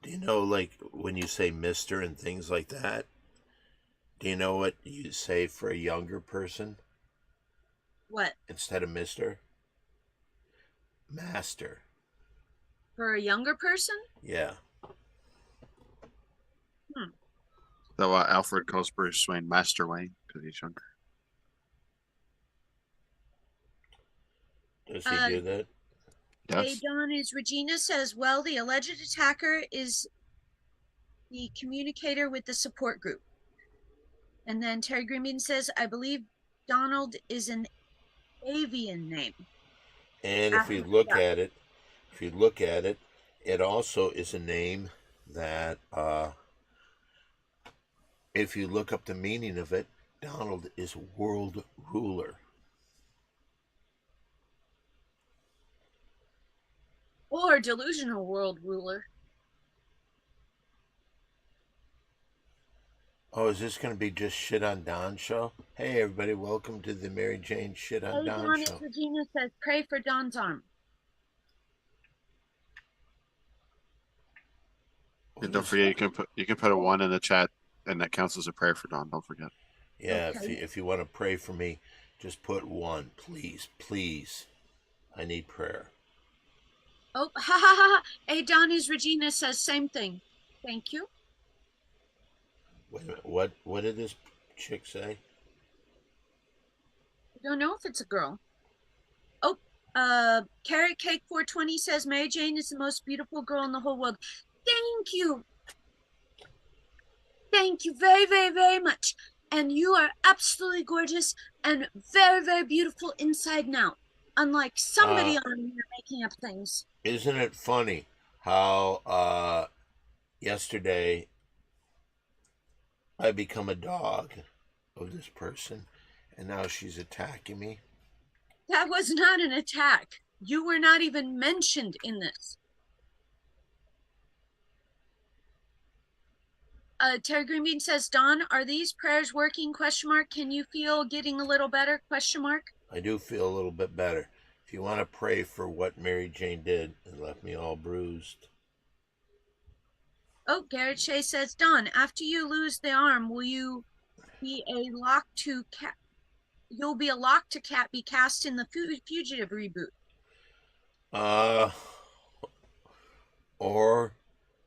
do you know, like, when you say Mr. and things like that, do you know what you say for a younger person What? instead of Mr.? Master. For a younger person? Yeah. That's why Alfred calls Bruce Wayne Master Wayne, because he's younger. Does he do that? Yes. Don is Regina says, well, the alleged attacker is the communicator with the support group. And then Terry Greenbean says, I believe Donald is an avian name. And if you look at it, it also is a name that, if you look up the meaning of it, Donald is world ruler. Or delusional world ruler. Oh, is this going to be just Shit on Don show? Hey, everybody, welcome to the Mary Jane Shit on Don Don show. Regina says, pray for Don's arm. And don't forget, you can put a 1 in the chat, and that counts as a prayer for Don. Don't forget. Yeah, Okay. if you want to pray for me, just put 1, please, please. I need prayer. Oh, ha ha ha! Hey, Donnie's Regina says same thing. Thank you. Wait a minute, what did this chick say? I don't know if it's a girl. Oh, Carrot Cake 420 says Mary Jane is the most beautiful girl in the whole world. Thank you. Thank you very, very, very much. And you are absolutely gorgeous and very, very beautiful inside and out. Unlike somebody on here making up things. Isn't it funny how yesterday I become a dog of this person, and now she's attacking me? That was not an attack. You were not even mentioned in this. Terry Greenbean says, Don, are these prayers working? ? Can you feel getting a little better? ? I do feel a little bit better. If you want to pray for what Mary Jane did and left me all bruised. Oh, Garrett Shea says, Don, after you lose the arm, will you be a lock to cat? You'll be a lock to cat be cast in the Fugitive reboot. Or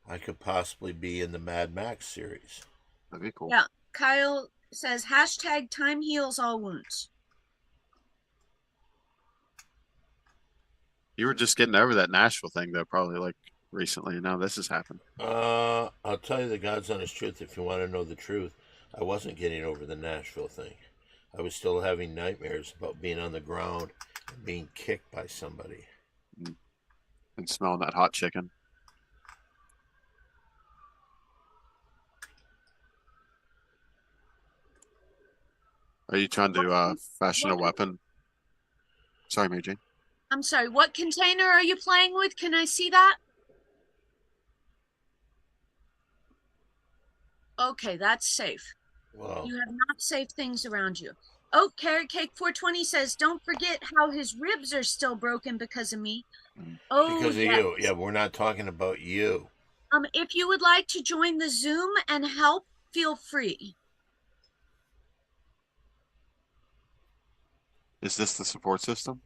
I could possibly be in the Mad Max series. That'd be cool. Yeah. Kyle says, hashtag time heals all wounds. You were just getting over that Nashville thing, though, probably like recently. And now this has happened. I'll tell you the God's honest truth. If you want to know the truth, I wasn't getting over the Nashville thing. I was still having nightmares about being on the ground and being kicked by somebody. And smelling that hot chicken. Are you trying to fashion a weapon? Sorry, Mary Jane. I'm sorry, what container are you playing with? Can I see that? Okay, that's safe. Well, you have not safe things around you. Oh, Carrot Cake 420 says, don't forget how his ribs are still broken because of me. Oh, because of you. Yeah, we're not talking about you. If you would like to join the Zoom and help, feel free. Is this the support system?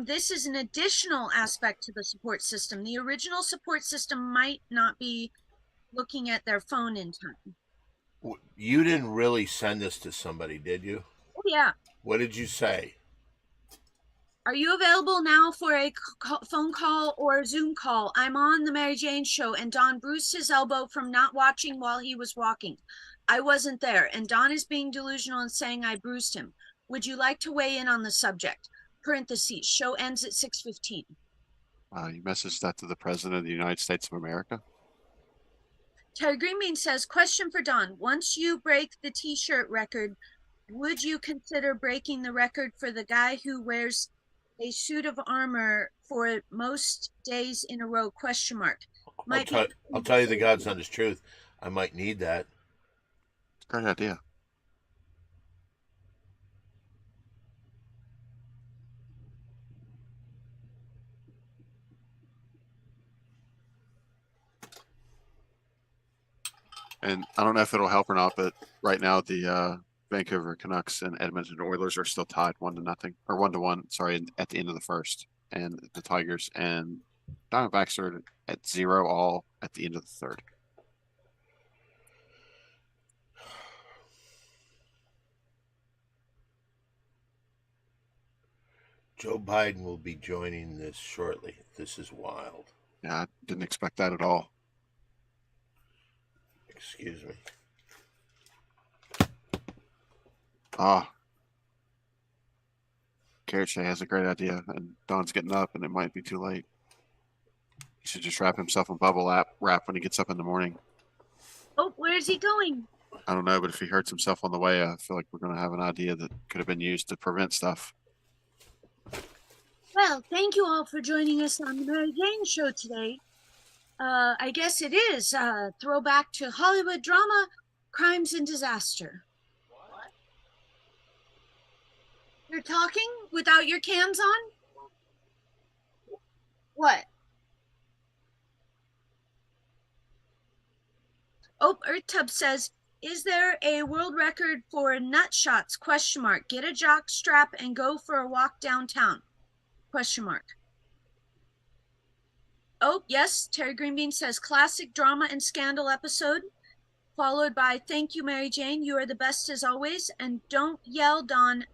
This is an additional aspect to the support system. The original support system might not be looking at their phone in time. You didn't really send this to somebody, did you? Oh, yeah. What did you say? Are you available now for a phone call or a Zoom call? I'm on the Mary Jane show, and Don bruised his elbow from not watching while he was walking. I wasn't there, and Don is being delusional and saying I bruised him. Would you like to weigh in on the subject? Parentheses, show ends at 6:15. You messaged that to the President of the United States of America? Terry Greenbean says, question for Don. Once you break the t-shirt record, would you consider breaking the record for the guy who wears a suit of armor for most days in a row? ? I'll tell you the God's honest truth. I might need that. It's a great idea. And I don't know if it'll help or not, but right now the Vancouver Canucks and Edmonton Oilers are still tied 1-0 or 1-1. Sorry, at the end of the first, and the Tigers and Diamondbacks are at 0-0 at the end of the third. Joe Biden will be joining this shortly. This is wild. Yeah, I didn't expect that at all. Excuse me. Ah, Carrot Shay has a great idea, and Don's getting up, and it might be too late. He should just wrap himself in bubble wrap when he gets up in the morning. Oh, where's he going? I don't know, but if he hurts himself on the way, I feel like we're going to have an idea that could have been used to prevent stuff. Well, thank you all for joining us on the Mary Jane Show today. I guess it is throwback to Hollywood drama, crimes and disaster. What? You're talking without your cans on? What? Oh, EarthTub says, is there a world record for nut shots? ? Get a jock strap and go for a walk downtown? ? Oh, yes, Terry Greenbean says, classic drama and scandal episode, followed by, thank you, Mary Jane, you are the best as always, and don't yell, Don.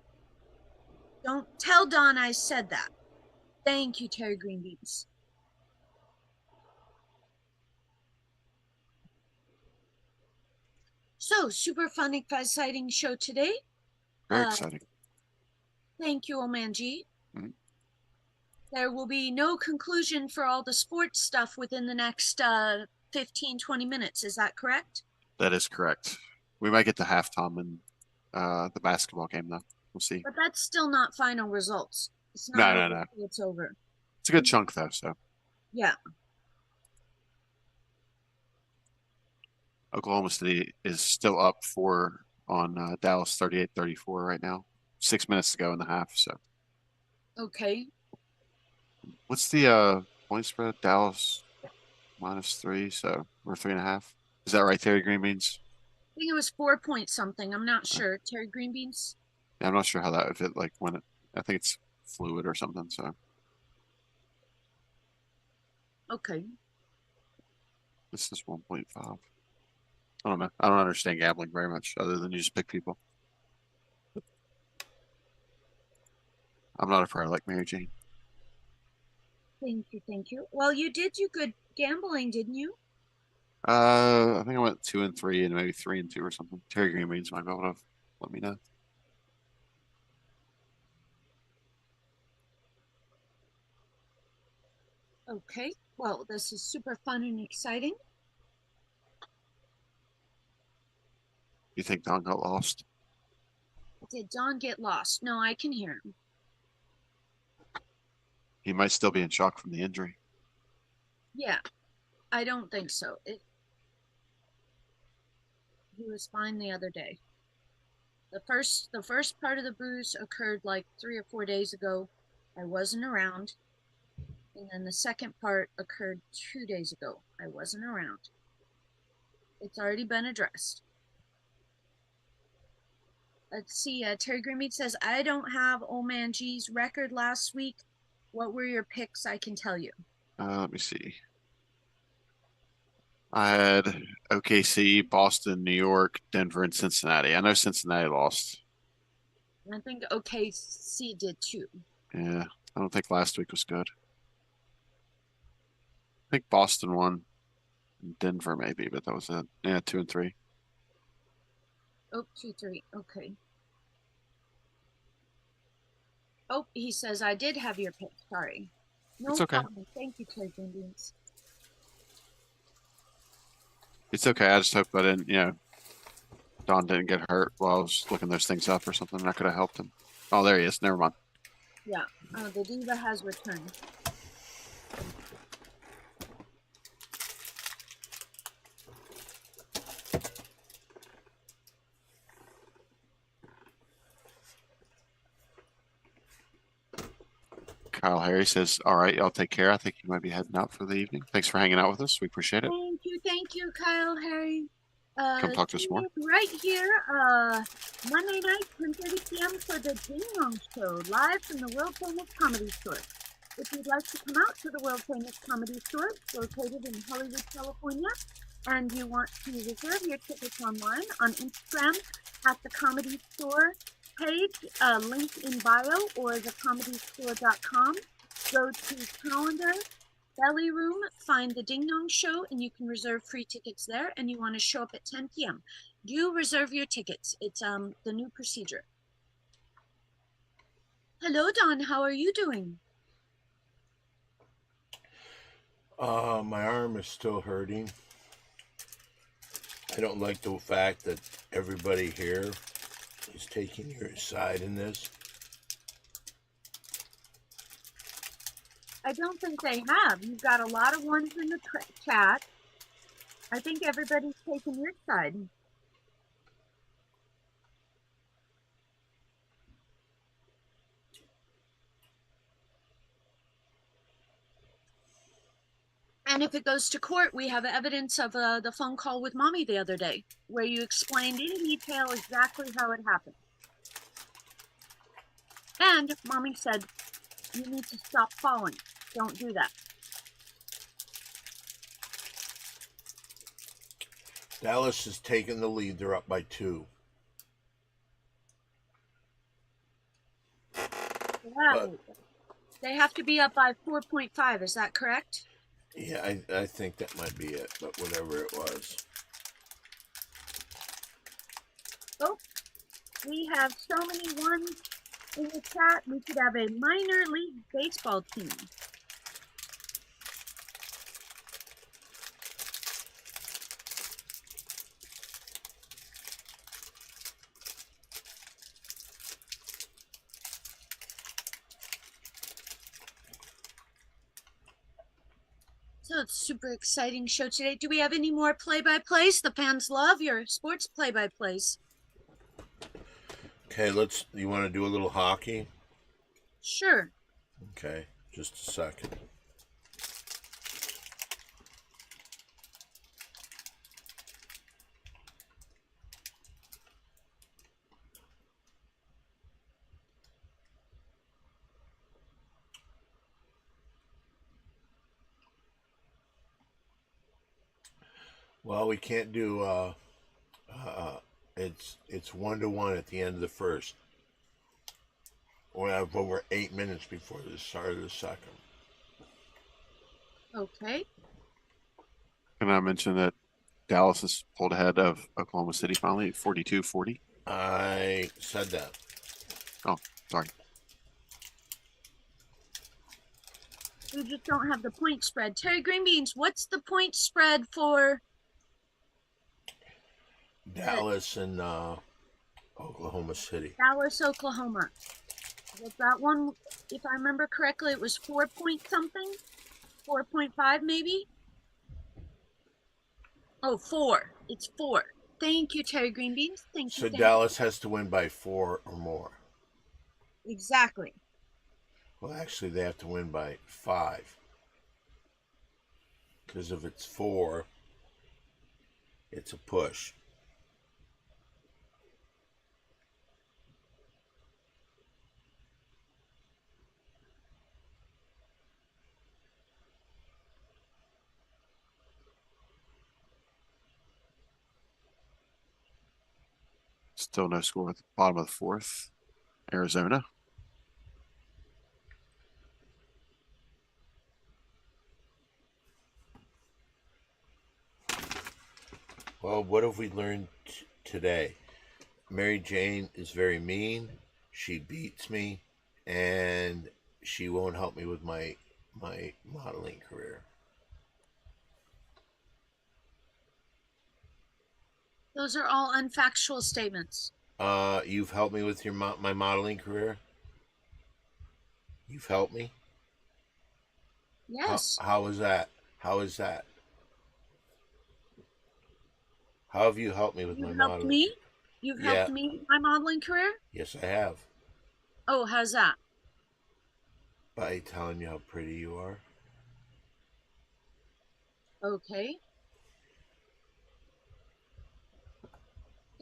Don't tell Don I said that. Thank you, Terry Greenbeans. So, super fun, exciting show today. Very exciting. Thank you, Old Man G. Mhm. There will be no conclusion for all the sports stuff within the next 15, 20 minutes. Is that correct? That is correct. We might get to halftime in the basketball game, though. We'll see. But that's still not final results. It's No, not no, over no. till it's over. It's a good chunk, though, so. Yeah. Oklahoma City is still up on Dallas 38-34 right now. 6 minutes to go in the half, so. Okay. What's the point spread? Dallas -3, so we're 3.5. Is that right, Terry Greenbeans? I think it was 4 point something. I'm not sure. Terry Greenbeans? Yeah, I'm not sure how that, if it like when it, I think it's fluid or something, so. Okay. This is 1.5. I don't know. I don't understand gambling very much other than you just pick people. I'm not a pro like Mary Jane. Thank you, thank you. Well, you did do good gambling, didn't you? I think I went 2 and 3 and maybe 3 and 2 or something. Terry Greenbeans might be able to let me know. Okay. Well, this is super fun and exciting. You think Don got lost? Did Don get lost? No, I can hear him. He might still be in shock from the injury. Yeah, I don't think so. He was fine the other day. The first part of the bruise occurred like 3 or 4 days ago. I wasn't around. And then the second part occurred 2 days ago. I wasn't around. It's already been addressed. Let's see. Terry Greenmead says, I don't have Old Man G's record last week. What were your picks? I can tell you. Let me see. I had OKC, Boston, New York, Denver, and Cincinnati. I know Cincinnati lost. I think OKC did too. Yeah, I don't think last week was good. I think Boston won. Denver maybe, but that was it. Yeah, 2 and 3. Oh, 2-3. Okay. Oh, he says I did have your pick. Sorry. No It's okay. problem. Thank you, Terry Greenbeans. It's okay. I just hope I didn't, Don didn't get hurt while I was looking those things up or something. I could have helped him. Oh, there he is. Never mind. Yeah. The diva has returned. Kyle Harry says, all right, y'all take care. I think you might be heading out for the evening. Thanks for hanging out with us. We appreciate it. Thank you, Kyle, Harry. Come talk to us more. Right here, Monday night, 10:30 p.m. for the Ding Dong Show, live from the World Famous Comedy Store. If you'd like to come out to the World Famous Comedy Store, it's located in Hollywood, California, and you want to reserve your tickets online on Instagram at the Comedy Store, page, link in bio, or thecomedystore.com. Go to calendar, belly room, find the Ding Dong Show, and you can reserve free tickets there. And you want to show up at 10 p.m. Do reserve your tickets. It's the new procedure. Hello, Don. How are you doing? My arm is still hurting. I don't like the fact that everybody here is taking your side in this. I don't think they have. You've got a lot of ones in the chat. I think everybody's taking your side. And if it goes to court, we have evidence of the phone call with Mommy the other day, where you explained in detail exactly how it happened. And Mommy said, you need to stop falling. Don't do that. Dallas has taken the lead. They're up by 2. Wow. They have to be up by 4.5. Is that correct? Yeah, I think that might be it, but whatever it was. Oh, we have so many ones in the chat. We could have a minor league baseball team. So it's a super exciting show today. Do we have any more play-by-plays? The fans love your sports play-by-plays. Okay, you want to do a little hockey? Sure. Okay, just a second. Well, we can't do it's 1-1 at the end of the first. We have over 8 minutes before the start of the second. Okay. Can I mention that Dallas has pulled ahead of Oklahoma City finally, 42-40? I said that. Oh, sorry. We just don't have the point spread. Terry Greenbeans, what's the point spread for Dallas and Oklahoma City. Dallas, Oklahoma? Was that one, if I remember correctly, it was 4 point something? 4.5 maybe? Oh, 4. It's 4. Thank you, Terry Greenbeans. Thank you. So Dallas has to win by 4 or more. Exactly. Well, actually, they have to win by 5. Because if it's 4, it's a push. Still no score at the bottom of the fourth. Arizona. Well, what have we learned today? Mary Jane is very mean. She beats me, and she won't help me with my modeling career. Those are all unfactual statements. You've helped me with my modeling career. You've helped me. Yes. How is that? How is that? How have you helped me with my modeling? Me? You've helped me with my modeling career? Yes, I have. Oh, how's that? By telling you how pretty you are. Okay.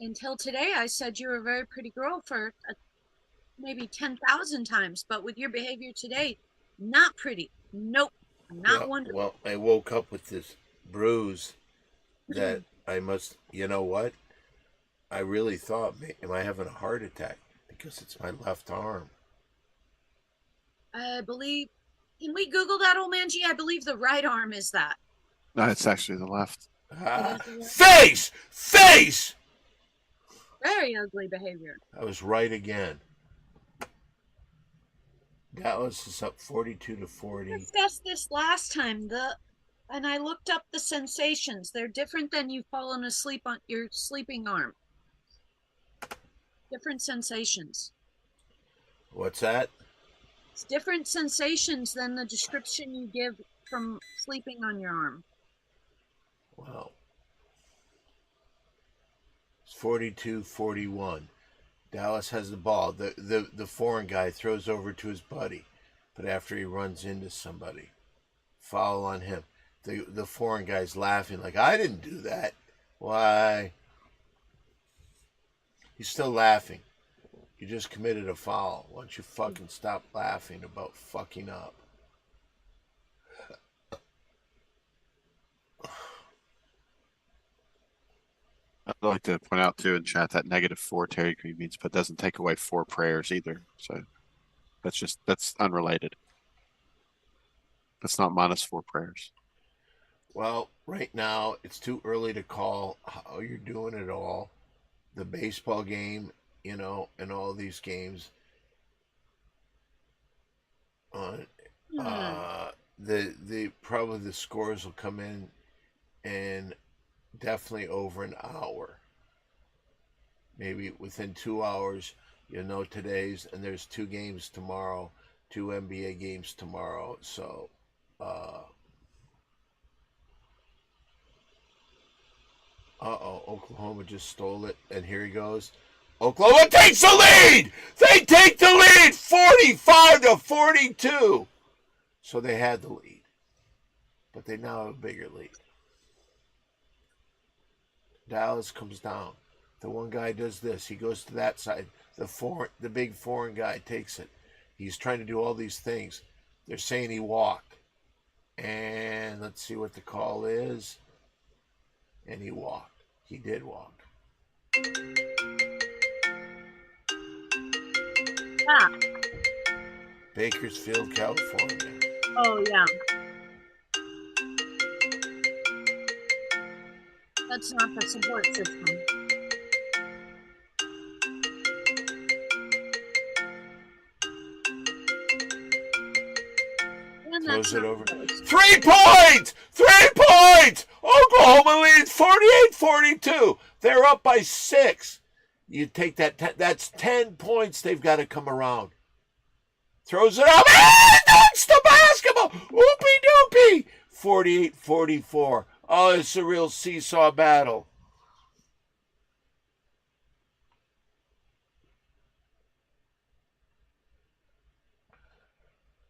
Until today, I said you were a very pretty girl for maybe 10,000 times, but with your behavior today, not pretty. Nope. Not wonderful. Well, I woke up with this bruise that I must, you know what? I really thought, am I having a heart attack? The because it's my left arm. I believe. Can we Google that, old man G? I believe the right arm is that. No, it's actually the left. Face! Face! Very ugly behavior. I was right again. Dallas is up 42 to 40. We discussed this last time. And I looked up the sensations. They're different than you falling asleep on your sleeping arm. Different sensations. What's that? It's different sensations than the description you give from sleeping on your arm. Wow. It's 42-41. Dallas has the ball. The foreign guy throws over to his buddy, but after he runs into somebody, foul on him. The foreign guy's laughing like, I didn't do that. Why? He's still laughing. You just committed a foul. Why don't you fucking stop laughing about fucking up? I'd like to point out too in chat that -4 Terry Green means, but doesn't take away 4 prayers either. So that's unrelated. That's not -4 prayers. Well, right now it's too early to call how you're doing it all. The baseball game, you know, and all these games. The probably the scores will come in definitely over an hour. Maybe within 2 hours, you'll know today's, and there's 2 games tomorrow, 2 NBA games tomorrow. So, Oklahoma just stole it, and here he goes. Oklahoma takes the lead! They take the lead 45 to 42. So they had the lead. But they now have a bigger lead. Dallas comes down. The one guy does this. He goes to that side. The big foreign guy takes it. He's trying to do all these things. They're saying he walked. And let's see what the call is. And he walked. He did walk. Ah. Bakersfield, California. Oh, yeah. That's not the support system. And Throws it over. close. 3 points! 3 points! Oklahoma leads 48-42. They're up by 6. You take that. That's 10 points. They've got to come around. Throws it up. That's the basketball. Whoopie doopie. 48-44. Oh, it's a real seesaw battle.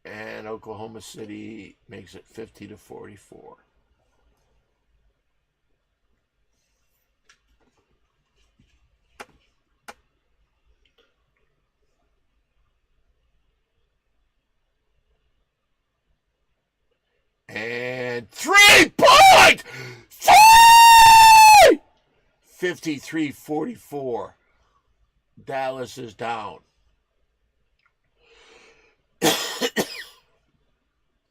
And Oklahoma City makes it 50 to 44. And 3 points! 53-44. Dallas is down.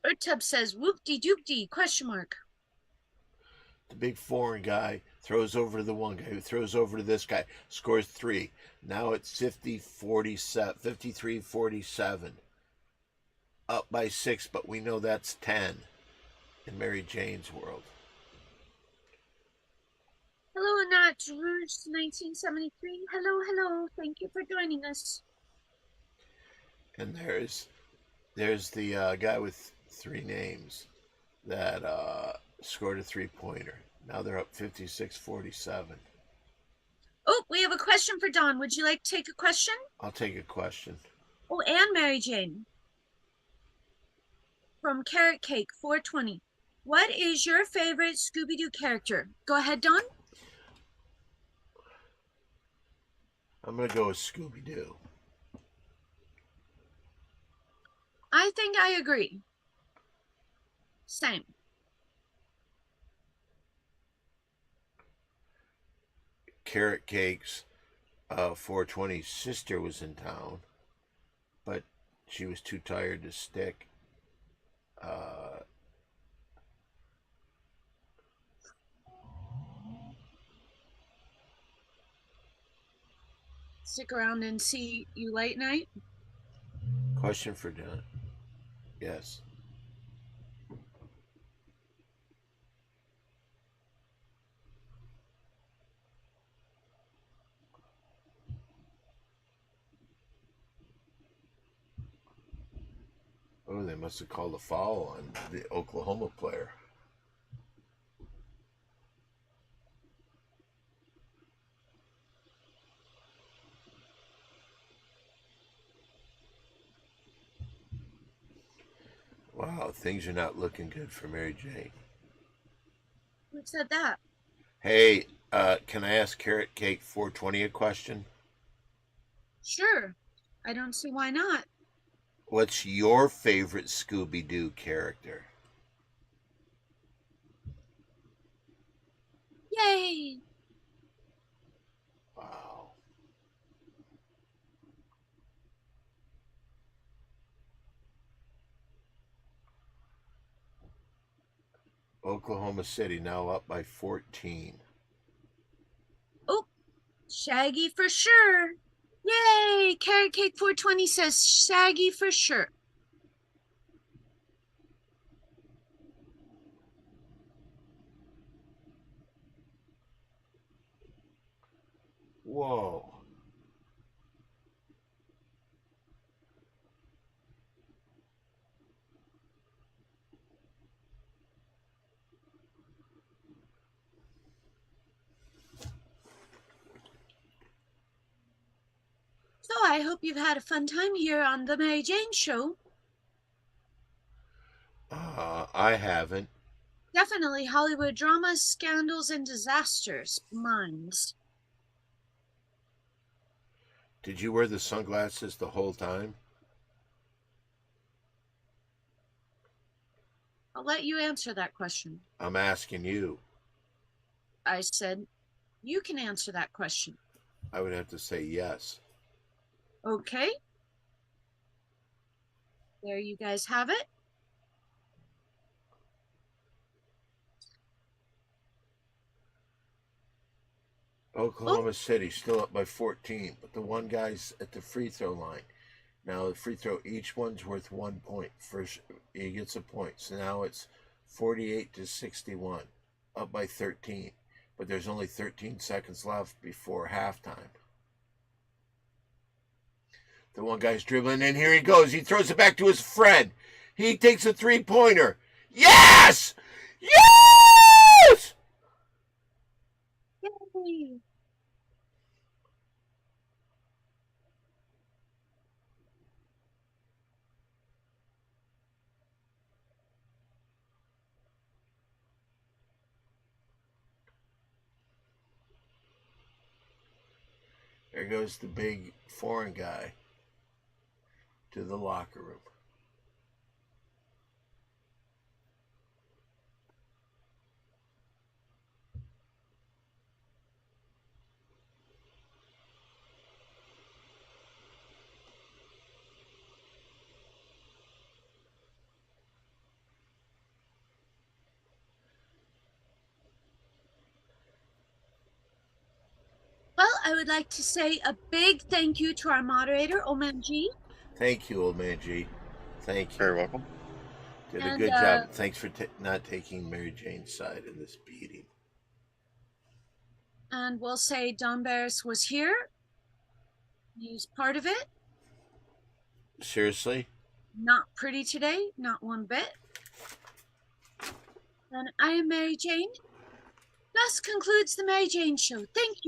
Ertub says, whoop-de-doop-de, question mark. The big foreign guy throws over to the one guy who throws over to this guy, scores 3. Now it's 53-47. Up by 6, but we know that's 10 in Mary Jane's world. Hello, Annette Rouge 1973. Hello. Thank you for joining us. And there's the guy with 3 names that scored a 3-pointer. Now they're up 56-47. Oh, we have a question for Don. Would you like to take a question? I'll take a question. Oh, and Mary Jane. From Carrot Cake 420. What is your favorite Scooby-Doo character? Go ahead, Don. I'm going to go with Scooby-Doo. I think I agree. Same. Carrot Cake's 420's sister was in town, but she was too tired to stick. Stick around and see you late night. Question for Don. Yes. Oh, they must have called a foul on the Oklahoma player. Wow, things are not looking good for Mary Jane. Who said that? Hey, can I ask Carrot Cake 420 a question? Sure. I don't see why not. What's your favorite Scooby-Doo character? Yay! Wow. Oklahoma City now up by 14. Oh, Shaggy for sure. Yay! Carrot Cake 420 says Shaggy for sure. Whoa. So I hope you've had a fun time here on the Mary Jane Show. I haven't. Definitely Hollywood dramas, scandals, and disasters. Minds. Did you wear the sunglasses the whole time? I'll let you answer that question. I'm asking you. I said, you can answer that question. I would have to say yes. Okay. There you guys have it. Oklahoma City still up by 14, but the one guy's at the free throw line. Now the free throw, each one's worth 1 point. First, he gets a point. So now it's 48-61, up by 13. But there's only 13 seconds left before halftime. The one guy's dribbling, and here he goes. He throws it back to his friend. He takes a three-pointer. Yes! Yes! Yay! There goes the big foreign guy to the locker room. Well, I would like to say a big thank you to our moderator, Oman G. Thank you, old man G. Thank you. Very welcome. Did a And, good job. Thanks for not taking Mary Jane's side in this beating. And we'll say Don Barris was here. He's part of it. Seriously? Not pretty today, not one bit. And I am Mary Jane. Thus concludes the Mary Jane Show. Thank you.